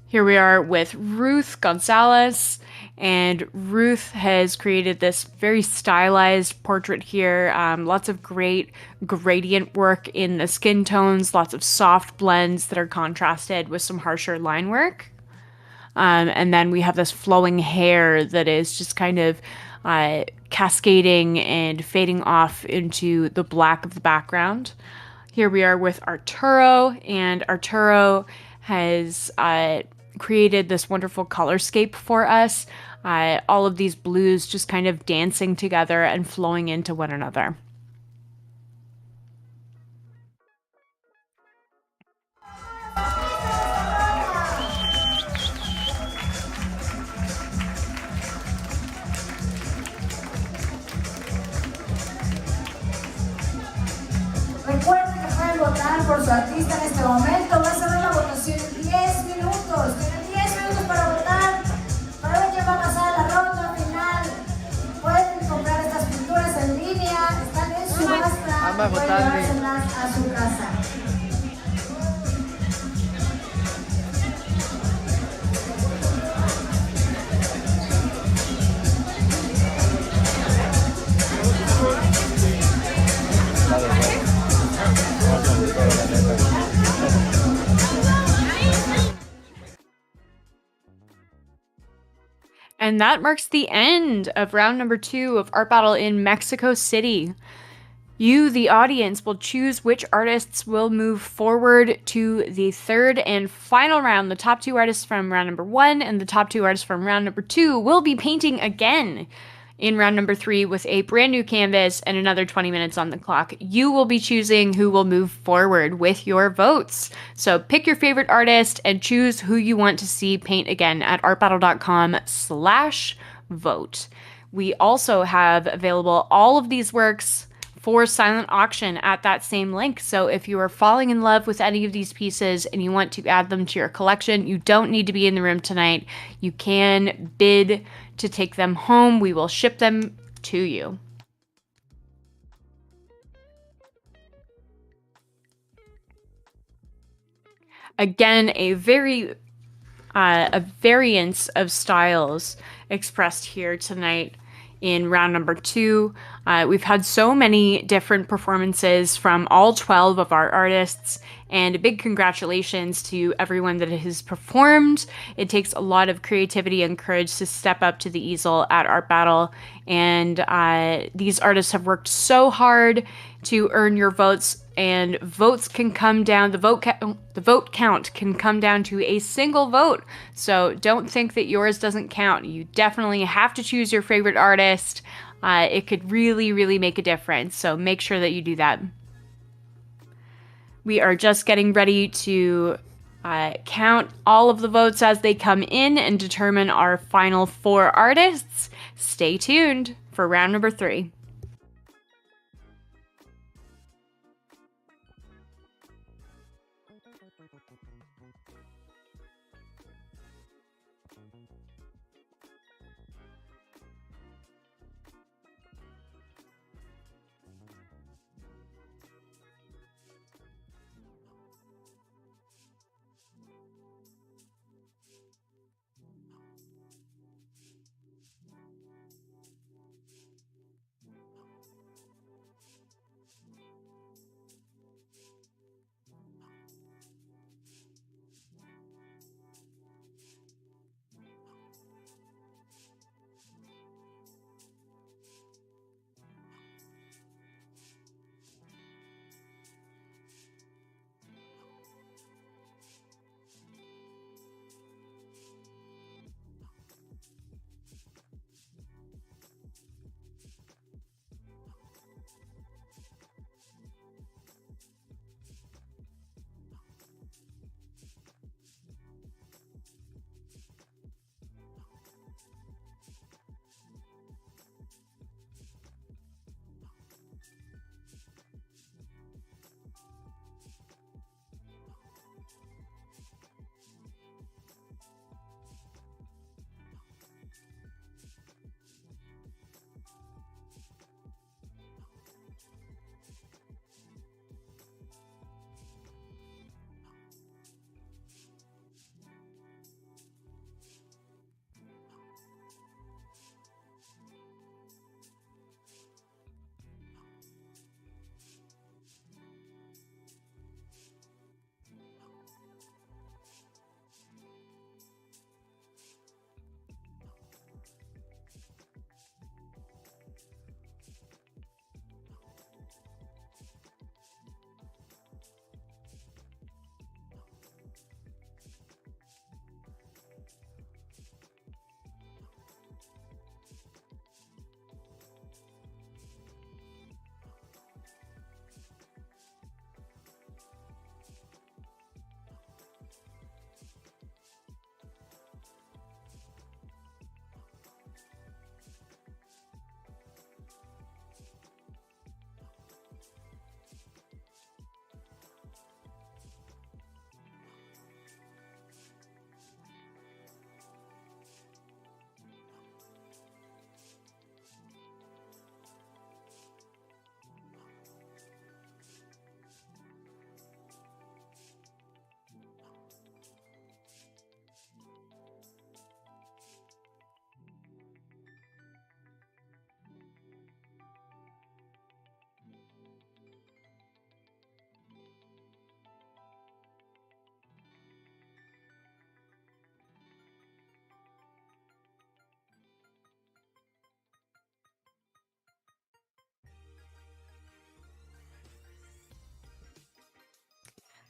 Here we are with Ruth Gonzalez, and Ruth has created this very stylized portrait here. Lots of great gradient work in the skin tones, lots of soft blends that are contrasted with some harsher line work. And then we have this flowing hair that is just kind of cascading and fading off into the black of the background. Here we are with Arturo, and Arturo has created this wonderful colorscape for us. All of these blues just kind of dancing together and flowing into one another. Recuerden que pueden votar por su artista en este momento. Va a ser una votación en 10 minutos. Tienen 10 minutos para votar, para ver quién va a pasar a la ronda final. Pueden comprar estas pinturas en línea, están en subasta, pueden llevárselas a su casa. And that marks the end of round number 2 of Art Battle in Mexico City. You, the audience, will choose which artists will move forward to the third and final round. The top 2 artists from round number 1 and the top 2 artists from round number 2 will be painting again in round number 3 with a brand new canvas and another 20 minutes on the clock. You will be choosing who will move forward with your votes. So pick your favorite artist and choose who you want to see paint again at artbattle.com/vote. We also have available all of these works for silent auction at that same link. So if you are falling in love with any of these pieces and you want to add them to your collection, you don't need to be in the room tonight. You can bid to take them home. We will ship them to you. Again, a variance of styles expressed here tonight in round number 2. We've had so many different performances from all 12 of our artists, And a big congratulations to everyone that has performed. It takes a lot of creativity and courage to step up to the easel at Art Battle. And these artists have worked so hard to earn your votes, and votes can come down, the vote count can come down to a single vote. So don't think that yours doesn't count. You definitely have to choose your favorite artist. It could really, really make a difference. So make sure that you do that. We are just getting ready to count all of the votes as they come in and determine our final 4 artists. Stay tuned for round number 3.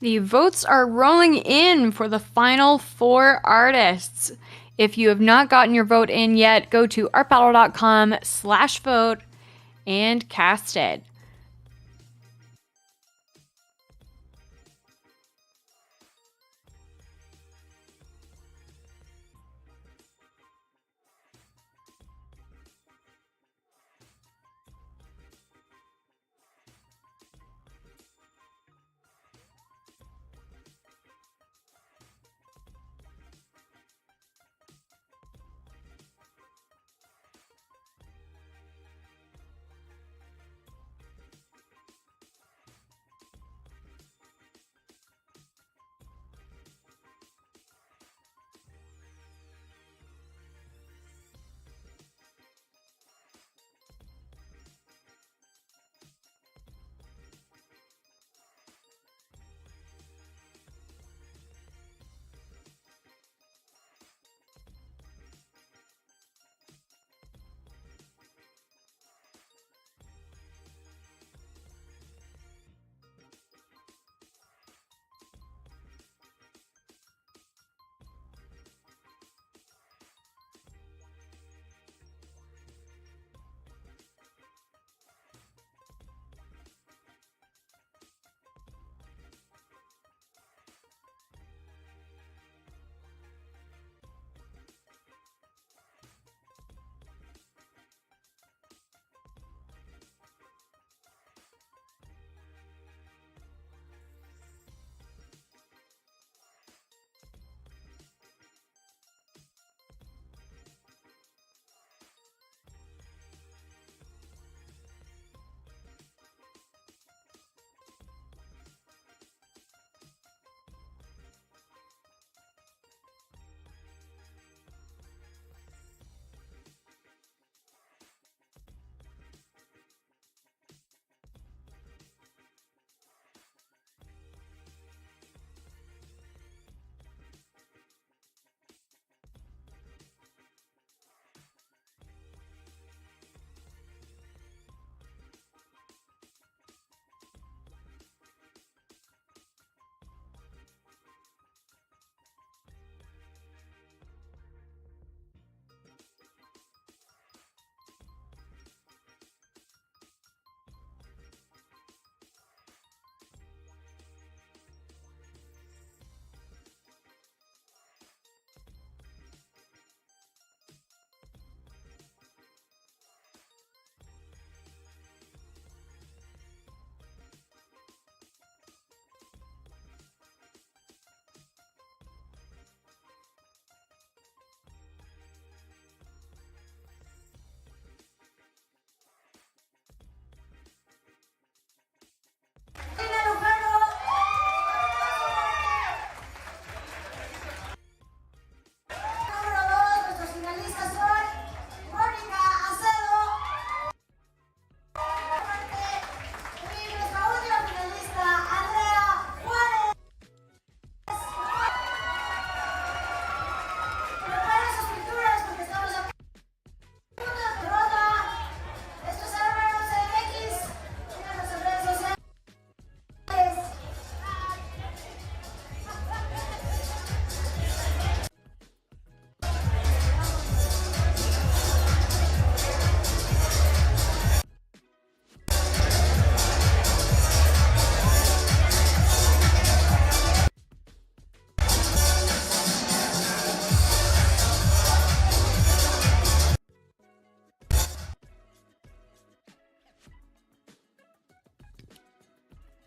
The votes are rolling in for the final 4 artists. If you have not gotten your vote in yet, go to artbattle.com/vote and cast it.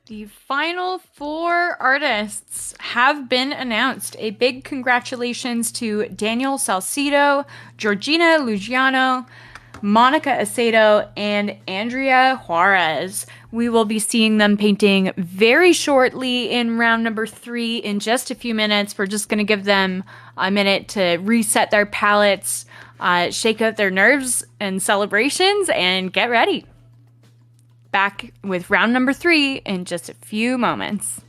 The final 4 artists have been announced. A big congratulations to Daniel Salcedo, Georgina Lujano, Monica Acedo, and Andrea Juarez. We will be seeing them painting very shortly in round number 3 in just a few minutes. We're just going to give them a minute to reset their palettes, shake out their nerves and celebrations, and get ready. Back with round number 3 in just a few moments.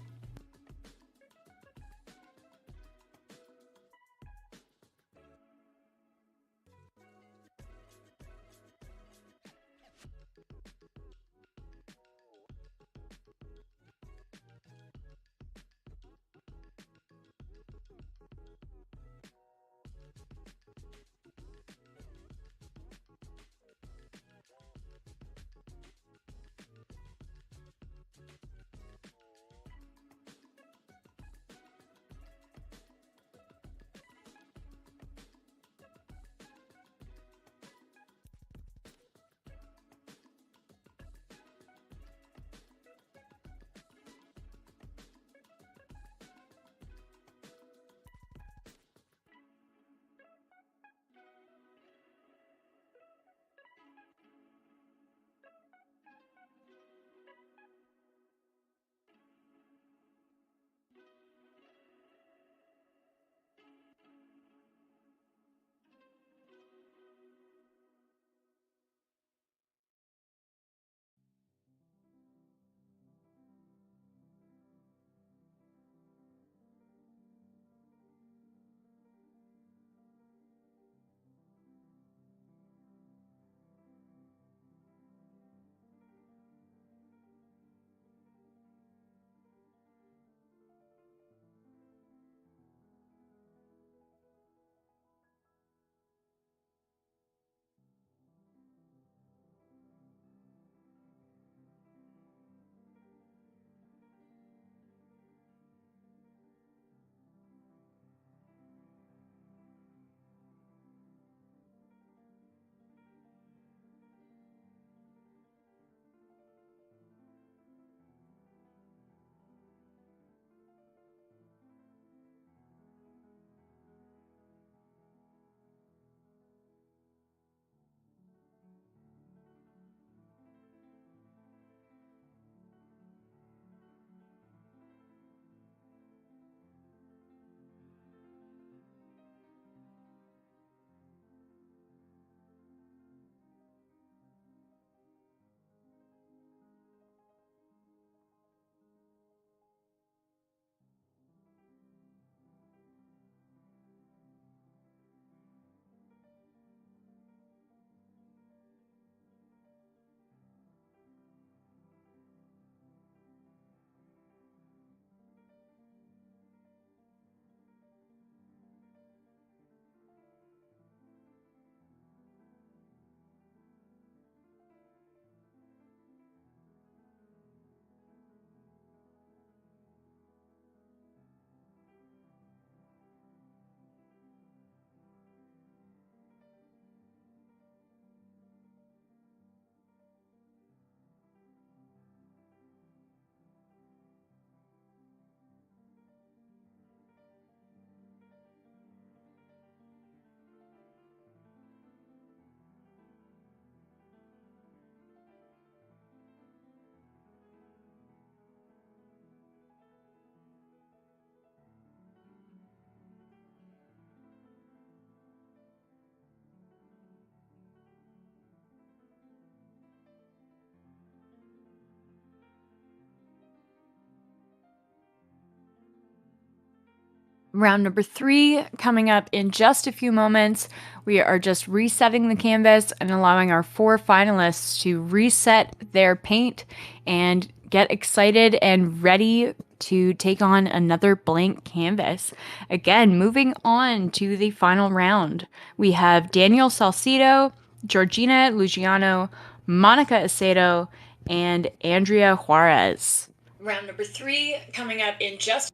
Round number 3 coming up in just a few moments. We are just resetting the canvas and allowing our 4 finalists to reset their paint and get excited and ready to take on another blank canvas. Again, moving on to the final round. We have Daniel Salcedo, Georgina Lujano, Monica Acedo, and Andrea Juarez. Round number 3 coming up in just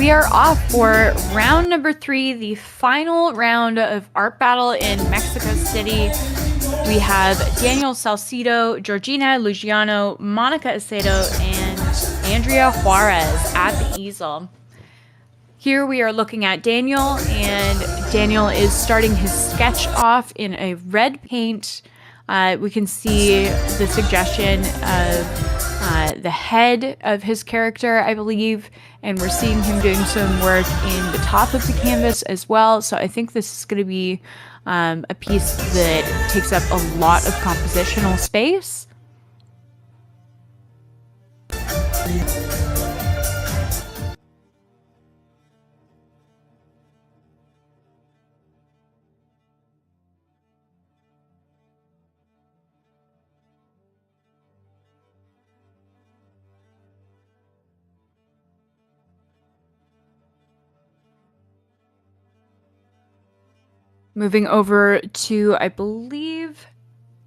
we are off for round number 3, the final round of Art Battle in Mexico City. We have Daniel Salcedo, Georgina Lujano, Monica Acedo, and Andrea Juarez at the easel. Here we are looking at Daniel, and Daniel is starting his sketch off in a red paint. We can see the suggestion of the head of his character, I believe, and we're seeing him doing some work in the top of the canvas as well. So I think this is going to be a piece that takes up a lot of compositional space. Moving over to, I believe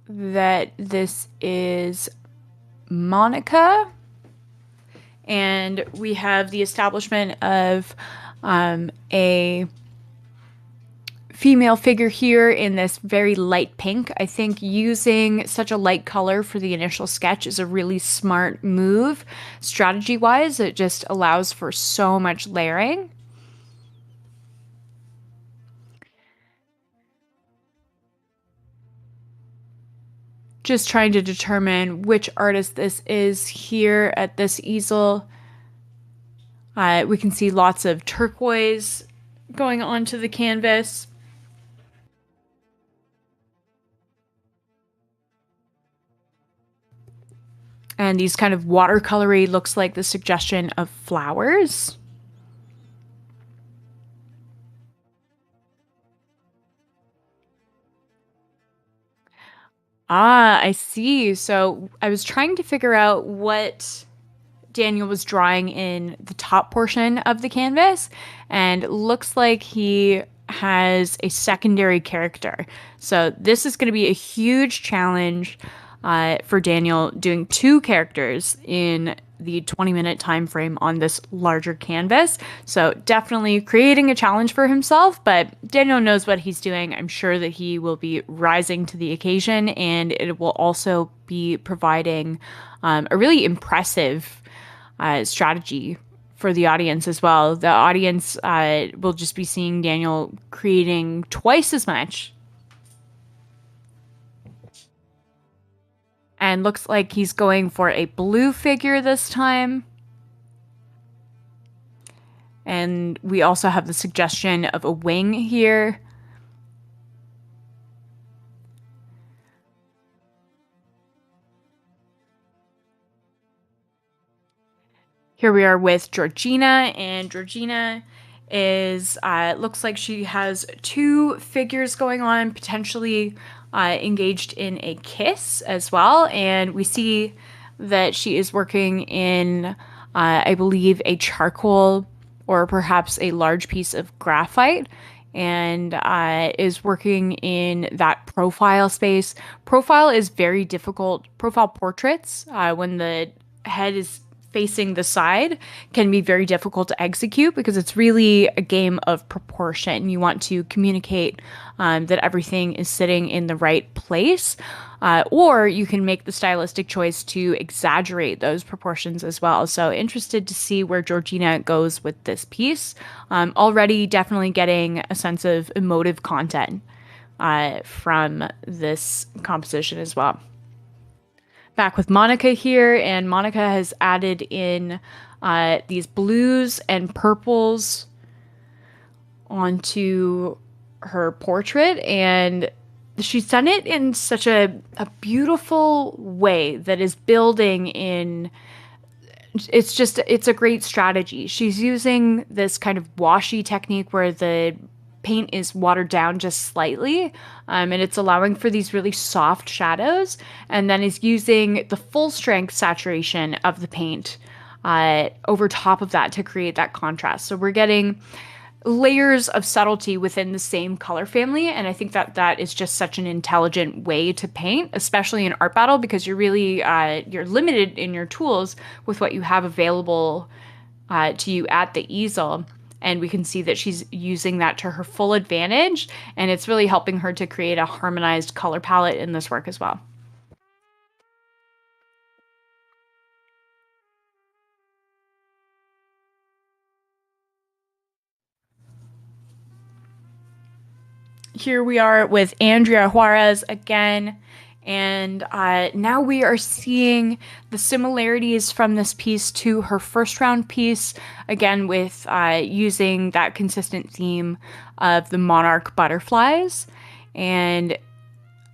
that this is Monica. And we have the establishment of a female figure here in this very light pink. I think using such a light color for the initial sketch is a really smart move. Strategy-wise, it just allows for so much layering. Just trying to determine which artist this is here at this easel. We can see lots of turquoise going onto the canvas. And these kind of watercolory looks like the suggestion of flowers. Ah, I see. So I was trying to figure out what Daniel was drawing in the top portion of the canvas, and it looks like he has a secondary character. So this is going to be a huge challenge for Daniel, doing 2 characters in the 20-minute time frame on this larger canvas. So definitely creating a challenge for himself, but Daniel knows what he's doing. I'm sure that he will be rising to the occasion, and it will also be providing a really impressive strategy for the audience as well. The audience will just be seeing Daniel creating twice as much. And looks like he's going for a blue figure this time. And we also have the suggestion of a wing here. Here we are with Georgina, and Georgina is, looks like she has 2 figures going on, potentially engaged in a kiss as well. And we see that she is working in, I believe, a charcoal or perhaps a large piece of graphite, and is working in that profile space. Profile is very difficult. Profile portraits, when the head is facing the side, can be very difficult to execute because it's really a game of proportion. You want to communicate that everything is sitting in the right place, or you can make the stylistic choice to exaggerate those proportions as well. So interested to see where Georgina goes with this piece. Already definitely getting a sense of emotive content from this composition as well. Back with Monica here, and Monica has added in these blues and purples onto her portrait, and she's done it in such a beautiful way that is building in. It's a great strategy. She's using this kind of washi technique where the paint is watered down just slightly, and it's allowing for these really soft shadows, and then is using the full strength saturation of the paint over top of that to create that contrast. So we're getting layers of subtlety within the same color family, and I think that that is just such an intelligent way to paint, especially in art battle, because you're really you're limited in your tools with what you have available to you at the easel. And we can see that she's using that to her full advantage, and it's really helping her to create a harmonized color palette in this work as well. Here we are with Andrea Juarez again, and now we are seeing the similarities from this piece to her first round piece, again with using that consistent theme of the monarch butterflies. And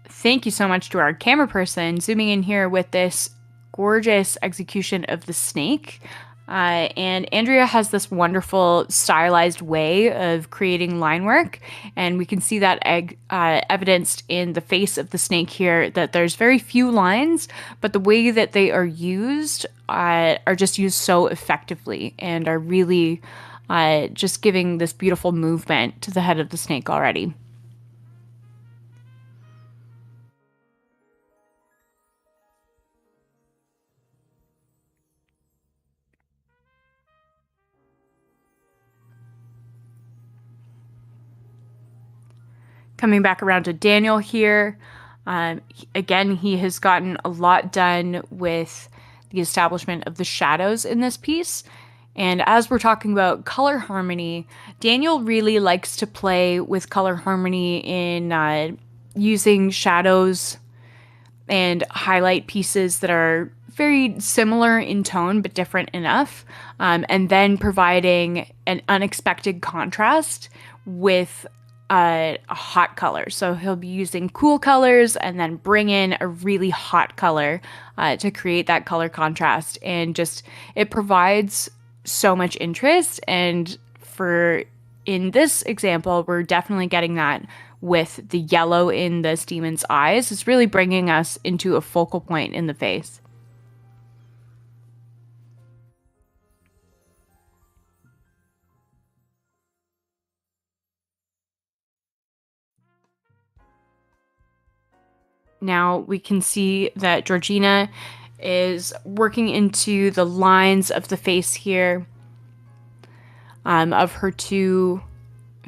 thank you so much to our camera person zooming in here with this gorgeous execution of the snake. And Andrea has this wonderful stylized way of creating line work, and we can see that evidenced in the face of the snake here, that there's very few lines, but the way that they are used are just used so effectively and are really just giving this beautiful movement to the head of the snake already. Coming back around to Daniel here. Again, he has gotten a lot done with the establishment of the shadows in this piece. And as we're talking about color harmony, Daniel really likes to play with color harmony in using shadows and highlight pieces that are very similar in tone but different enough, and then providing an unexpected contrast with a hot color. So he'll be using cool colors and then bring in a really hot color to create that color contrast. And just, it provides so much interest. And in this example, we're definitely getting that with the yellow in this demon's eyes. It's really bringing us into a focal point in the face. Now we can see that Georgina is working into the lines of the face here, of her two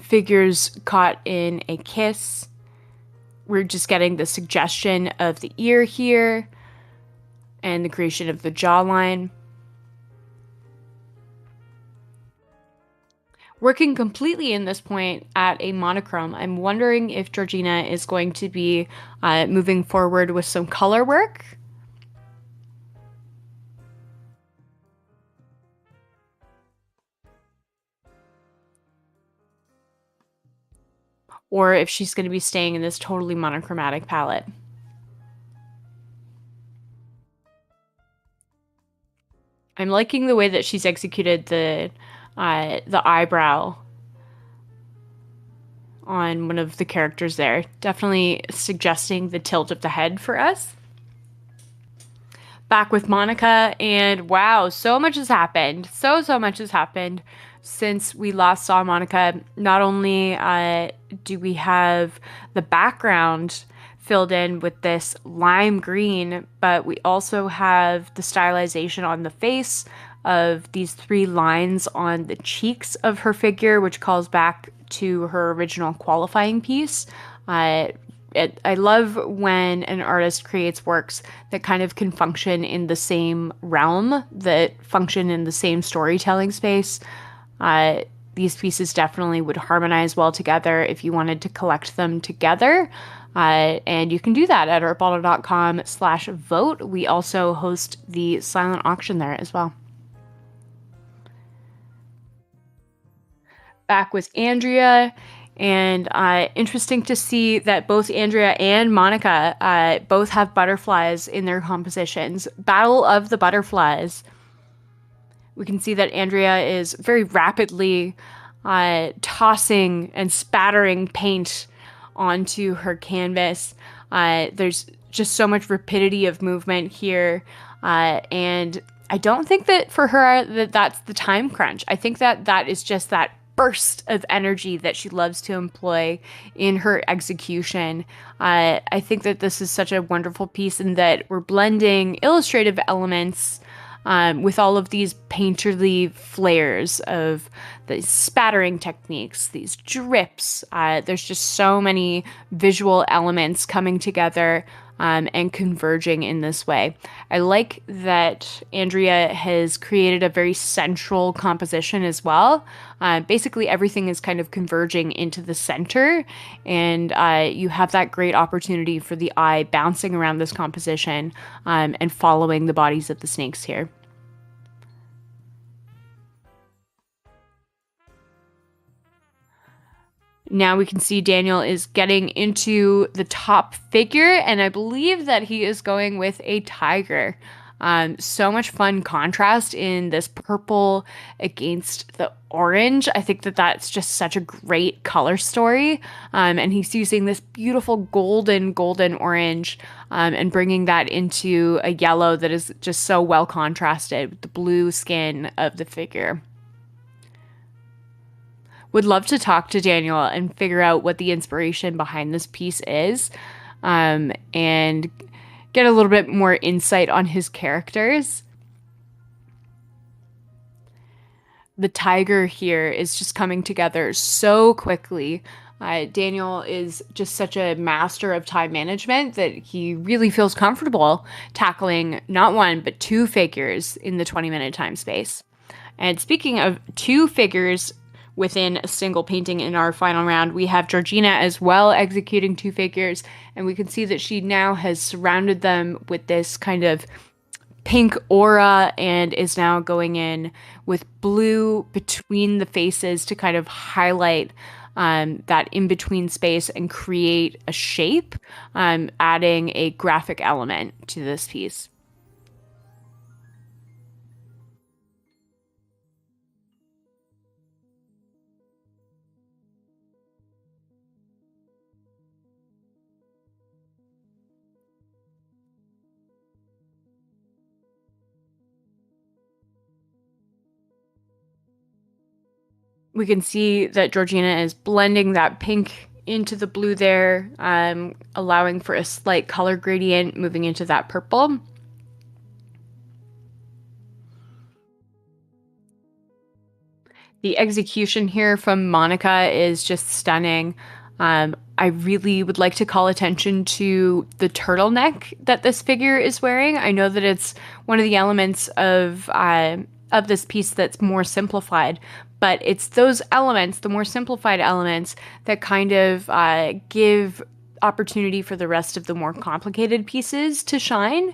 figures caught in a kiss. We're just getting the suggestion of the ear here and the creation of the jawline. Working completely in this point at a monochrome. I'm wondering if Georgina is going to be moving forward with some color work. Or if she's going to be staying in this totally monochromatic palette. I'm liking the way that she's executed the eyebrow on one of the characters there. Definitely suggesting the tilt of the head for us. Back with Monica, and wow, so much has happened. So much has happened since we last saw Monica. Not only do we have the background filled in with this lime green, but we also have the stylization on the face of these three lines on the cheeks of her figure, which calls back to her original qualifying piece. I love when an artist creates works that kind of can function in the same realm, that function in the same storytelling space. These pieces definitely would harmonize well together if you wanted to collect them together. And you can do that at artbottle.com/vote. We also host the silent auction there as well. Back with Andrea, and interesting to see that both Andrea and Monica both have butterflies in their compositions. Battle of the Butterflies. We can see that Andrea is very rapidly tossing and spattering paint onto her canvas. There's just so much rapidity of movement here, and I don't think that for her that's the time crunch. I think that is just that burst of energy that she loves to employ in her execution. I think that this is such a wonderful piece in that we're blending illustrative elements with all of these painterly flares of the spattering techniques, these drips. There's just so many visual elements coming together and converging in this way. I like that Andrea has created a very central composition as well. Basically, everything is kind of converging into the center, and you have that great opportunity for the eye bouncing around this composition and following the bodies of the snakes here. Now we can see Daniel is getting into the top figure, and I believe that he is going with a tiger. So much fun contrast in this purple against the orange. I think that that's just such a great color story. And he's using this beautiful golden orange and bringing that into a yellow that is just so well contrasted with the blue skin of the figure. Would love to talk to Daniel and figure out what the inspiration behind this piece is, and get a little bit more insight on his characters. The tiger here is just coming together so quickly. Daniel is just such a master of time management that he really feels comfortable tackling not one, but two figures in the 20-minute time space. And speaking of two figures within a single painting in our final round, we have Georgina as well executing two figures, and we can see that she now has surrounded them with this kind of pink aura and is now going in with blue between the faces to kind of highlight that in-between space and create a shape, adding a graphic element to this piece. We can see that Georgina is blending that pink into the blue there, allowing for a slight color gradient moving into that purple. The execution here from Monica is just stunning. I really would like to call attention to the turtleneck that this figure is wearing. I know that it's one of the elements of this piece that's more simplified, but it's those elements, the more simplified elements, that kind of give opportunity for the rest of the more complicated pieces to shine.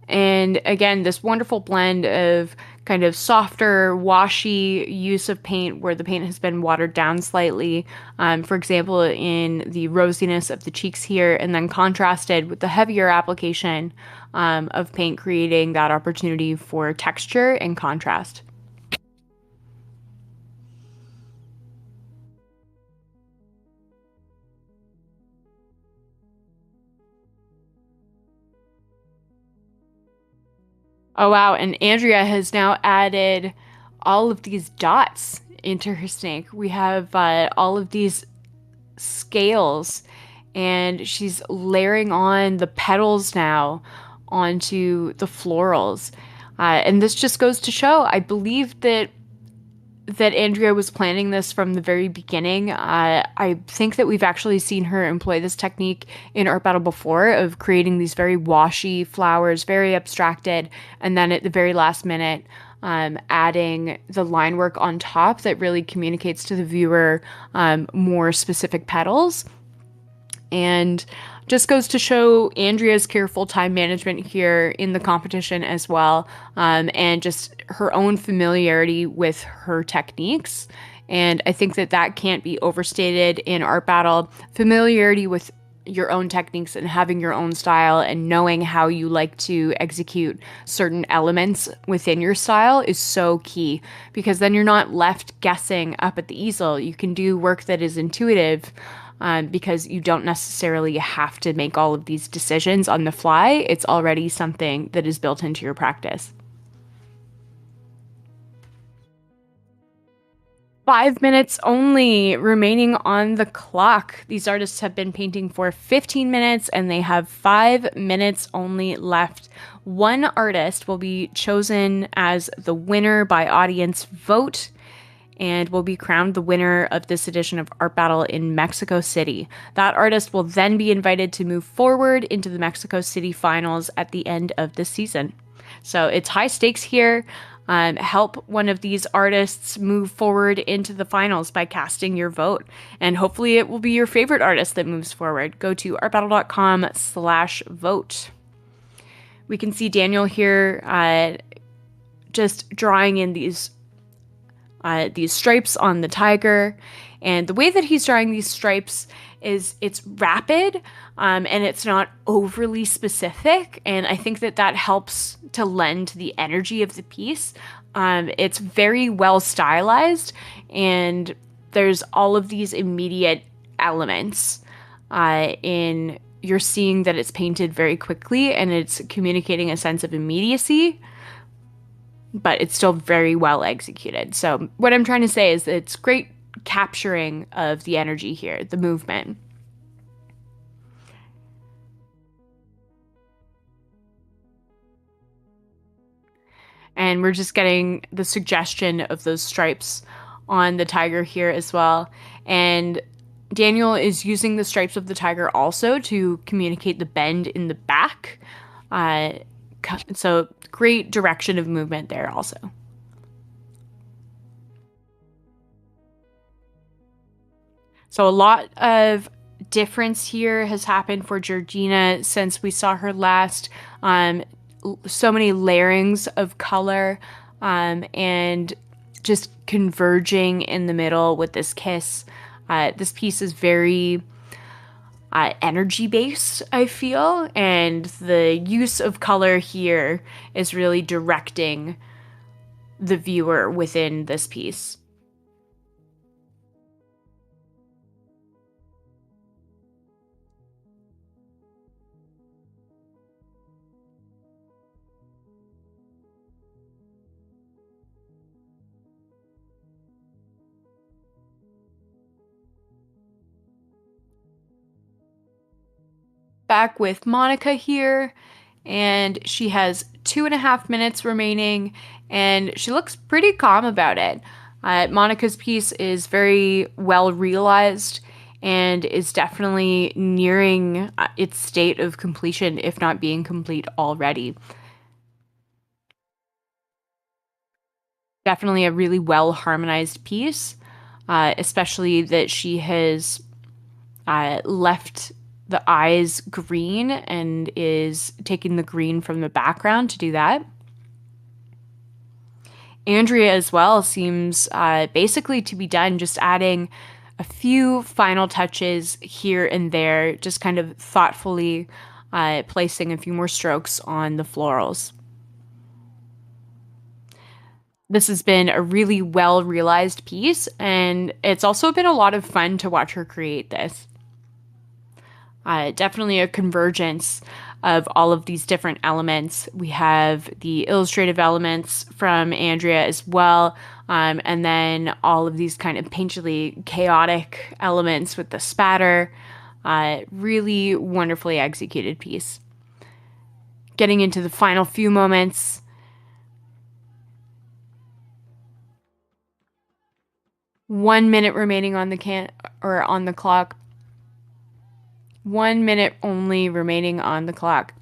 And again, this wonderful blend of kind of softer, washy use of paint where the paint has been watered down slightly, for example, in the rosiness of the cheeks here, and then contrasted with the heavier application of paint, creating that opportunity for texture and contrast. Oh, wow. And Andrea has now added all of these dots into her snake. We have all of these scales, and she's layering on the petals now onto the florals. And this just goes to show, I believe that Andrea was planning this from the very beginning. I think that we've actually seen her employ this technique in Art Battle before, of creating these very washy flowers, very abstracted, and then at the very last minute, adding the line work on top that really communicates to the viewer more specific petals. And just goes to show Andrea's careful time management here in the competition as well, and just her own familiarity with her techniques. And I think that that can't be overstated in Art Battle. Familiarity with your own techniques and having your own style and knowing how you like to execute certain elements within your style is so key, because then you're not left guessing up at the easel. You can do work that is intuitive, because you don't necessarily have to make all of these decisions on the fly. It's already something that is built into your practice. 5 minutes only remaining on the clock. These artists have been painting for 15 minutes and they have 5 minutes only left. One artist will be chosen as the winner by audience vote and will be crowned the winner of this edition of Art Battle in Mexico City. That artist will then be invited to move forward into the Mexico City finals at the end of the season. So it's high stakes here. Help one of these artists move forward into the finals by casting your vote. And hopefully it will be your favorite artist that moves forward. Go to artbattle.com/vote. We can see Daniel here just drawing in these stripes on the tiger. And the way that he's drawing these stripes is it's rapid and it's not overly specific. And I think that that helps to lend to the energy of the piece. It's very well stylized and there's all of these immediate elements you're seeing that it's painted very quickly and it's communicating a sense of immediacy, but it's still very well executed. So what I'm trying to say is that it's great capturing of the energy here, the movement. And we're just getting the suggestion of those stripes on the tiger here as well. And Daniel is using the stripes of the tiger also to communicate the bend in the back. So great direction of movement there also. So a lot of difference here has happened for Georgina since we saw her last. So many layerings of color and just converging in the middle with this kiss. This piece is very energy-based, I feel, and the use of color here is really directing the viewer within this piece. Back with Monica here, and she has 2.5 minutes remaining, and she looks pretty calm about it. Monica's piece is very well realized and is definitely nearing its state of completion, if not being complete already. Definitely a really well harmonized piece, especially that she has left the eyes green and is taking the green from the background to do that. Andrea as well seems basically to be done, just adding a few final touches here and there, just kind of thoughtfully placing a few more strokes on the florals. This has been a really well realized piece, and it's also been a lot of fun to watch her create this. Definitely a convergence of all of these different elements. We have the illustrative elements from Andrea as well, and then all of these kind of painterly, chaotic elements with the spatter. Really wonderfully executed piece. Getting into the final few moments. One minute remaining on the clock. 1 minute only remaining on the clock.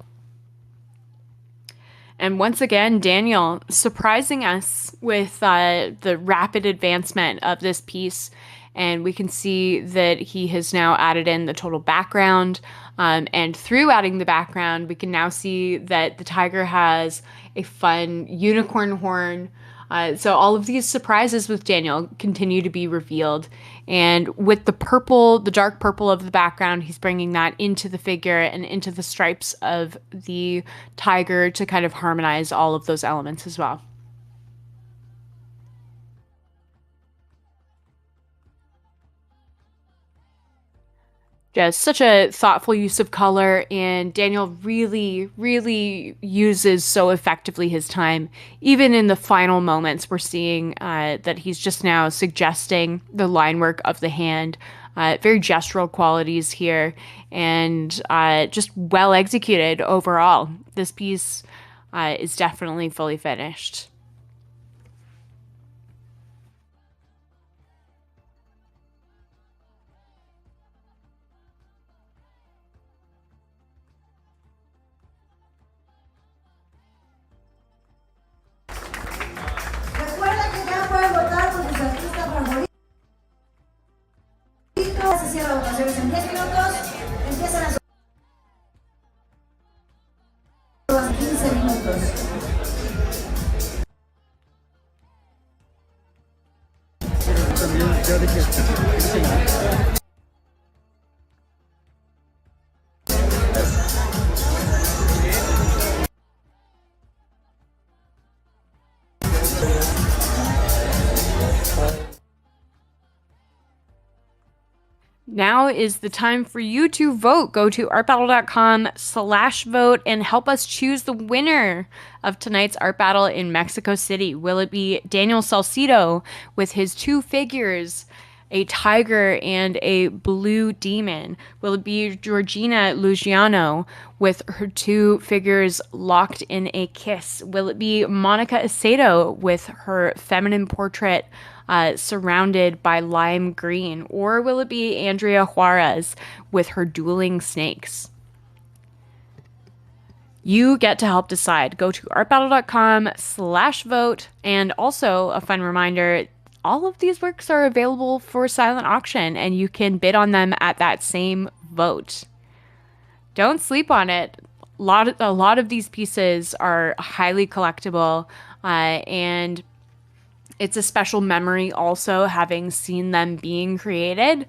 And once again, Daniel surprising us with the rapid advancement of this piece. And we can see that he has now added in the total background. And through adding the background, we can now see that the tiger has a fun unicorn horn. So all of these surprises with Daniel continue to be revealed. And with the purple, the dark purple of the background, he's bringing that into the figure and into the stripes of the tiger to kind of harmonize all of those elements as well. Just such a thoughtful use of color, and Daniel really, really uses so effectively his time. Even in the final moments, we're seeing that he's just now suggesting the line work of the hand. Very gestural qualities here, and just well executed overall. This piece is definitely fully finished. Recuerda que ya pueden votar por sus artistas favoritos. Se cierran votaciones en 10 minutos. Empiezan las 15 minutos. Now is the time for you to vote. Go to artbattle.com/vote and help us choose the winner of tonight's art battle in Mexico City. Will it be Daniel Salcedo with his 2 figures, a tiger and a blue demon? Will it be Georgina Lujano with her 2 figures locked in a kiss? Will it be Monica Acedo with her feminine portrait surrounded by lime green? Or will it be Andrea Juarez with her dueling snakes? You get to help decide. Go to artbattle.com/vote. And also, a fun reminder, all of these works are available for silent auction, and you can bid on them at that same vote. Don't sleep on it. A lot of these pieces are highly collectible, and it's a special memory also having seen them being created.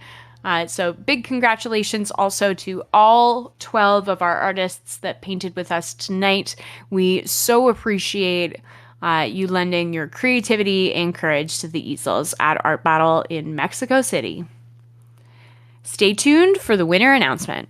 So big congratulations also to all 12 of our artists that painted with us tonight. We so appreciate you lending your creativity and courage to the easels at Art Battle in Mexico City. Stay tuned for the winner announcement.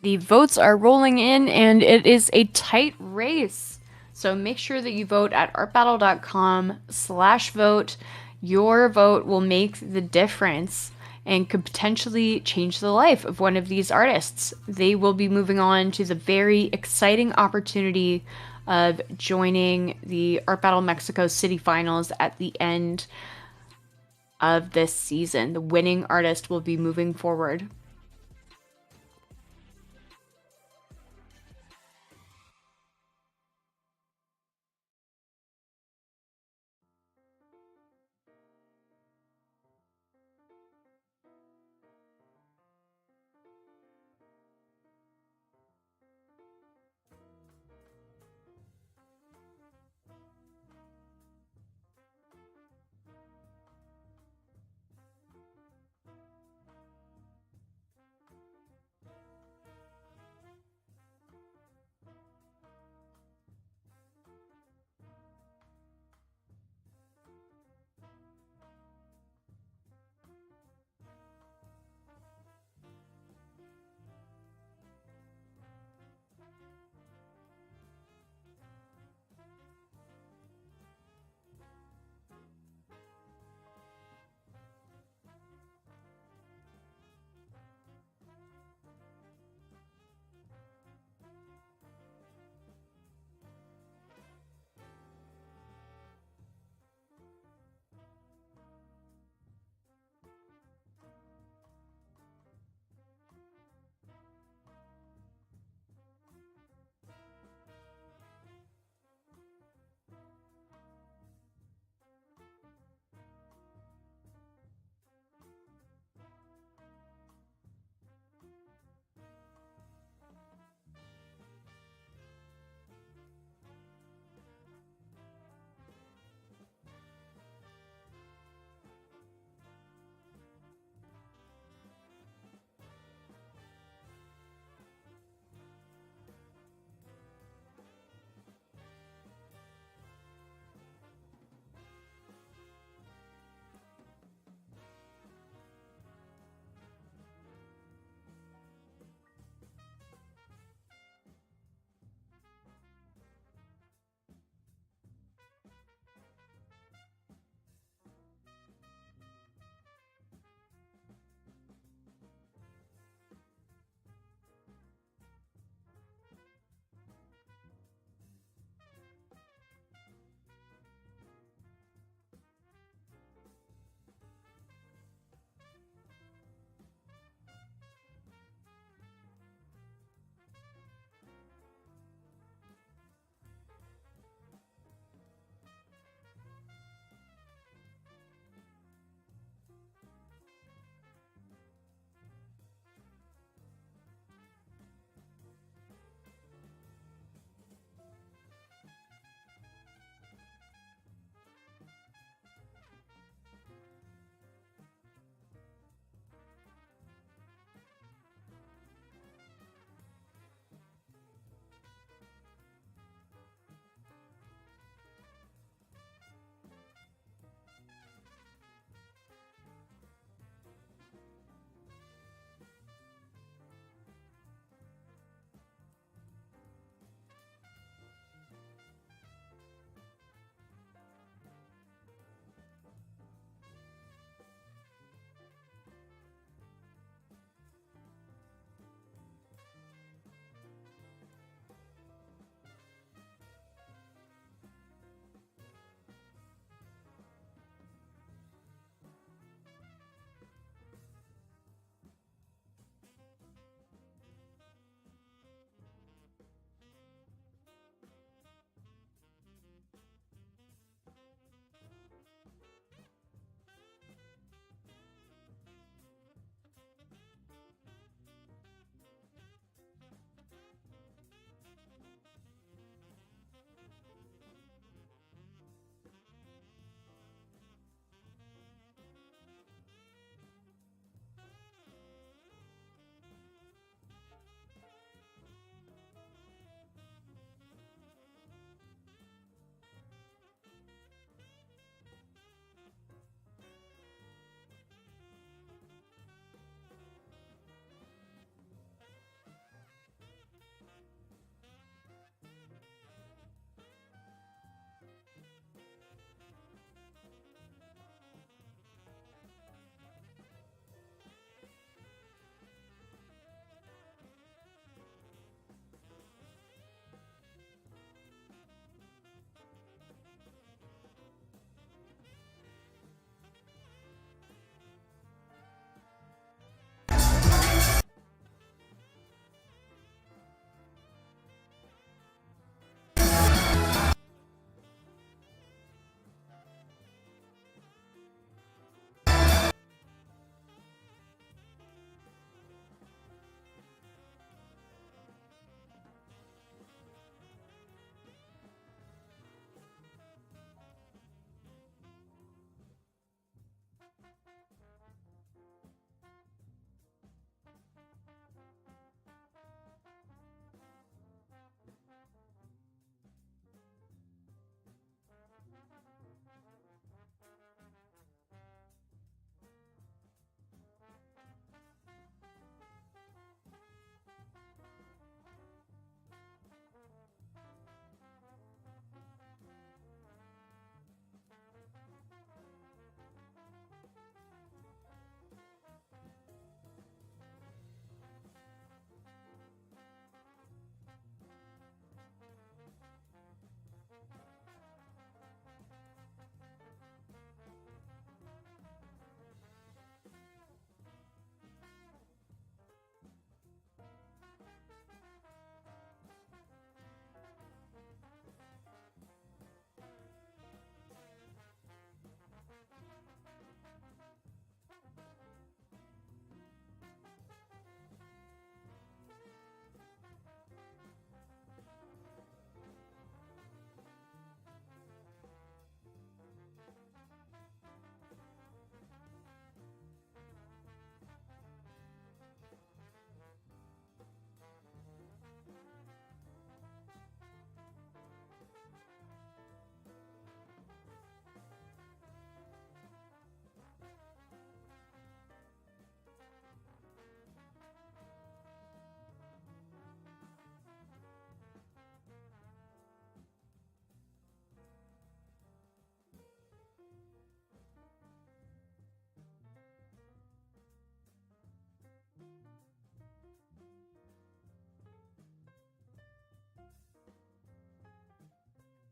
The votes are rolling in, and it is a tight race. So make sure that you vote at artbattle.com/vote. Your vote will make the difference and could potentially change the life of one of these artists. They will be moving on to the very exciting opportunity of joining the Art Battle Mexico City Finals at the end of this season. The winning artist will be moving forward.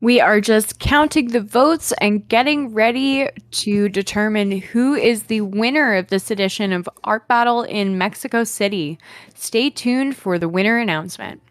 We are just counting the votes and getting ready to determine who is the winner of this edition of Art Battle in Mexico City. Stay tuned for the winner announcement.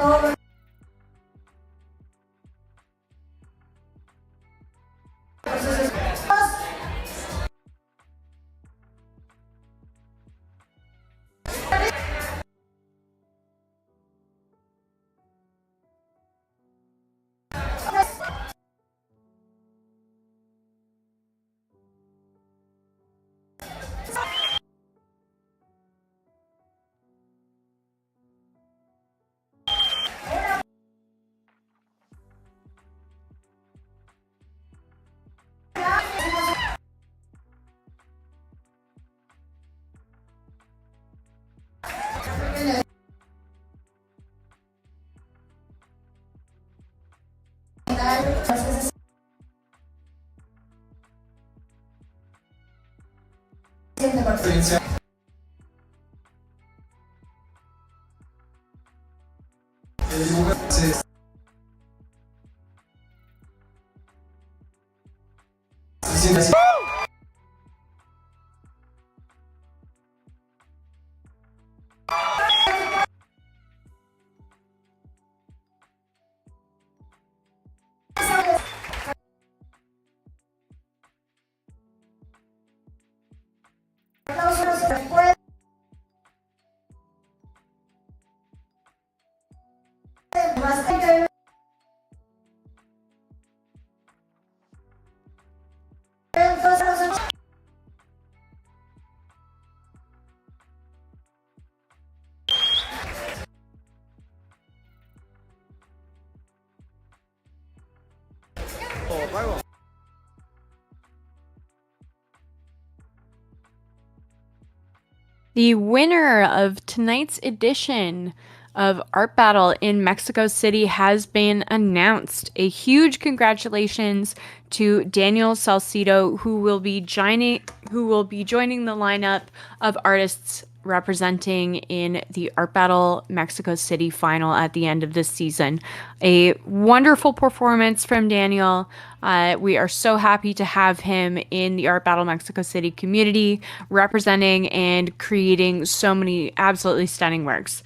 Todo The winner of tonight's edition of Art Battle in Mexico City has been announced. A huge congratulations to Daniel Salcedo, who will be joining the lineup of artists representing in the Art Battle Mexico City final at the end of this season. A wonderful performance from Daniel. We are so happy to have him in the Art Battle Mexico City community, representing and creating so many absolutely stunning works.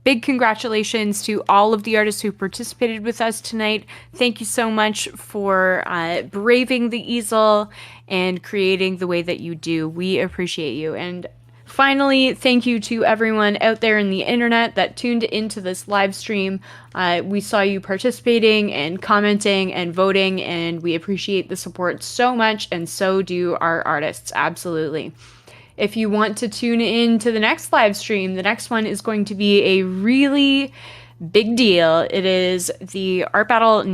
Big congratulations to all of the artists who participated with us tonight. Thank you so much for braving the easel and creating the way that you do. We appreciate you. And finally, thank you to everyone out there in the internet that tuned into this live stream. We saw you participating and commenting and voting, and we appreciate the support so much, and so do our artists. Absolutely. If you want to tune in to the next live stream, the next one is going to be a really big deal. It is the Art Battle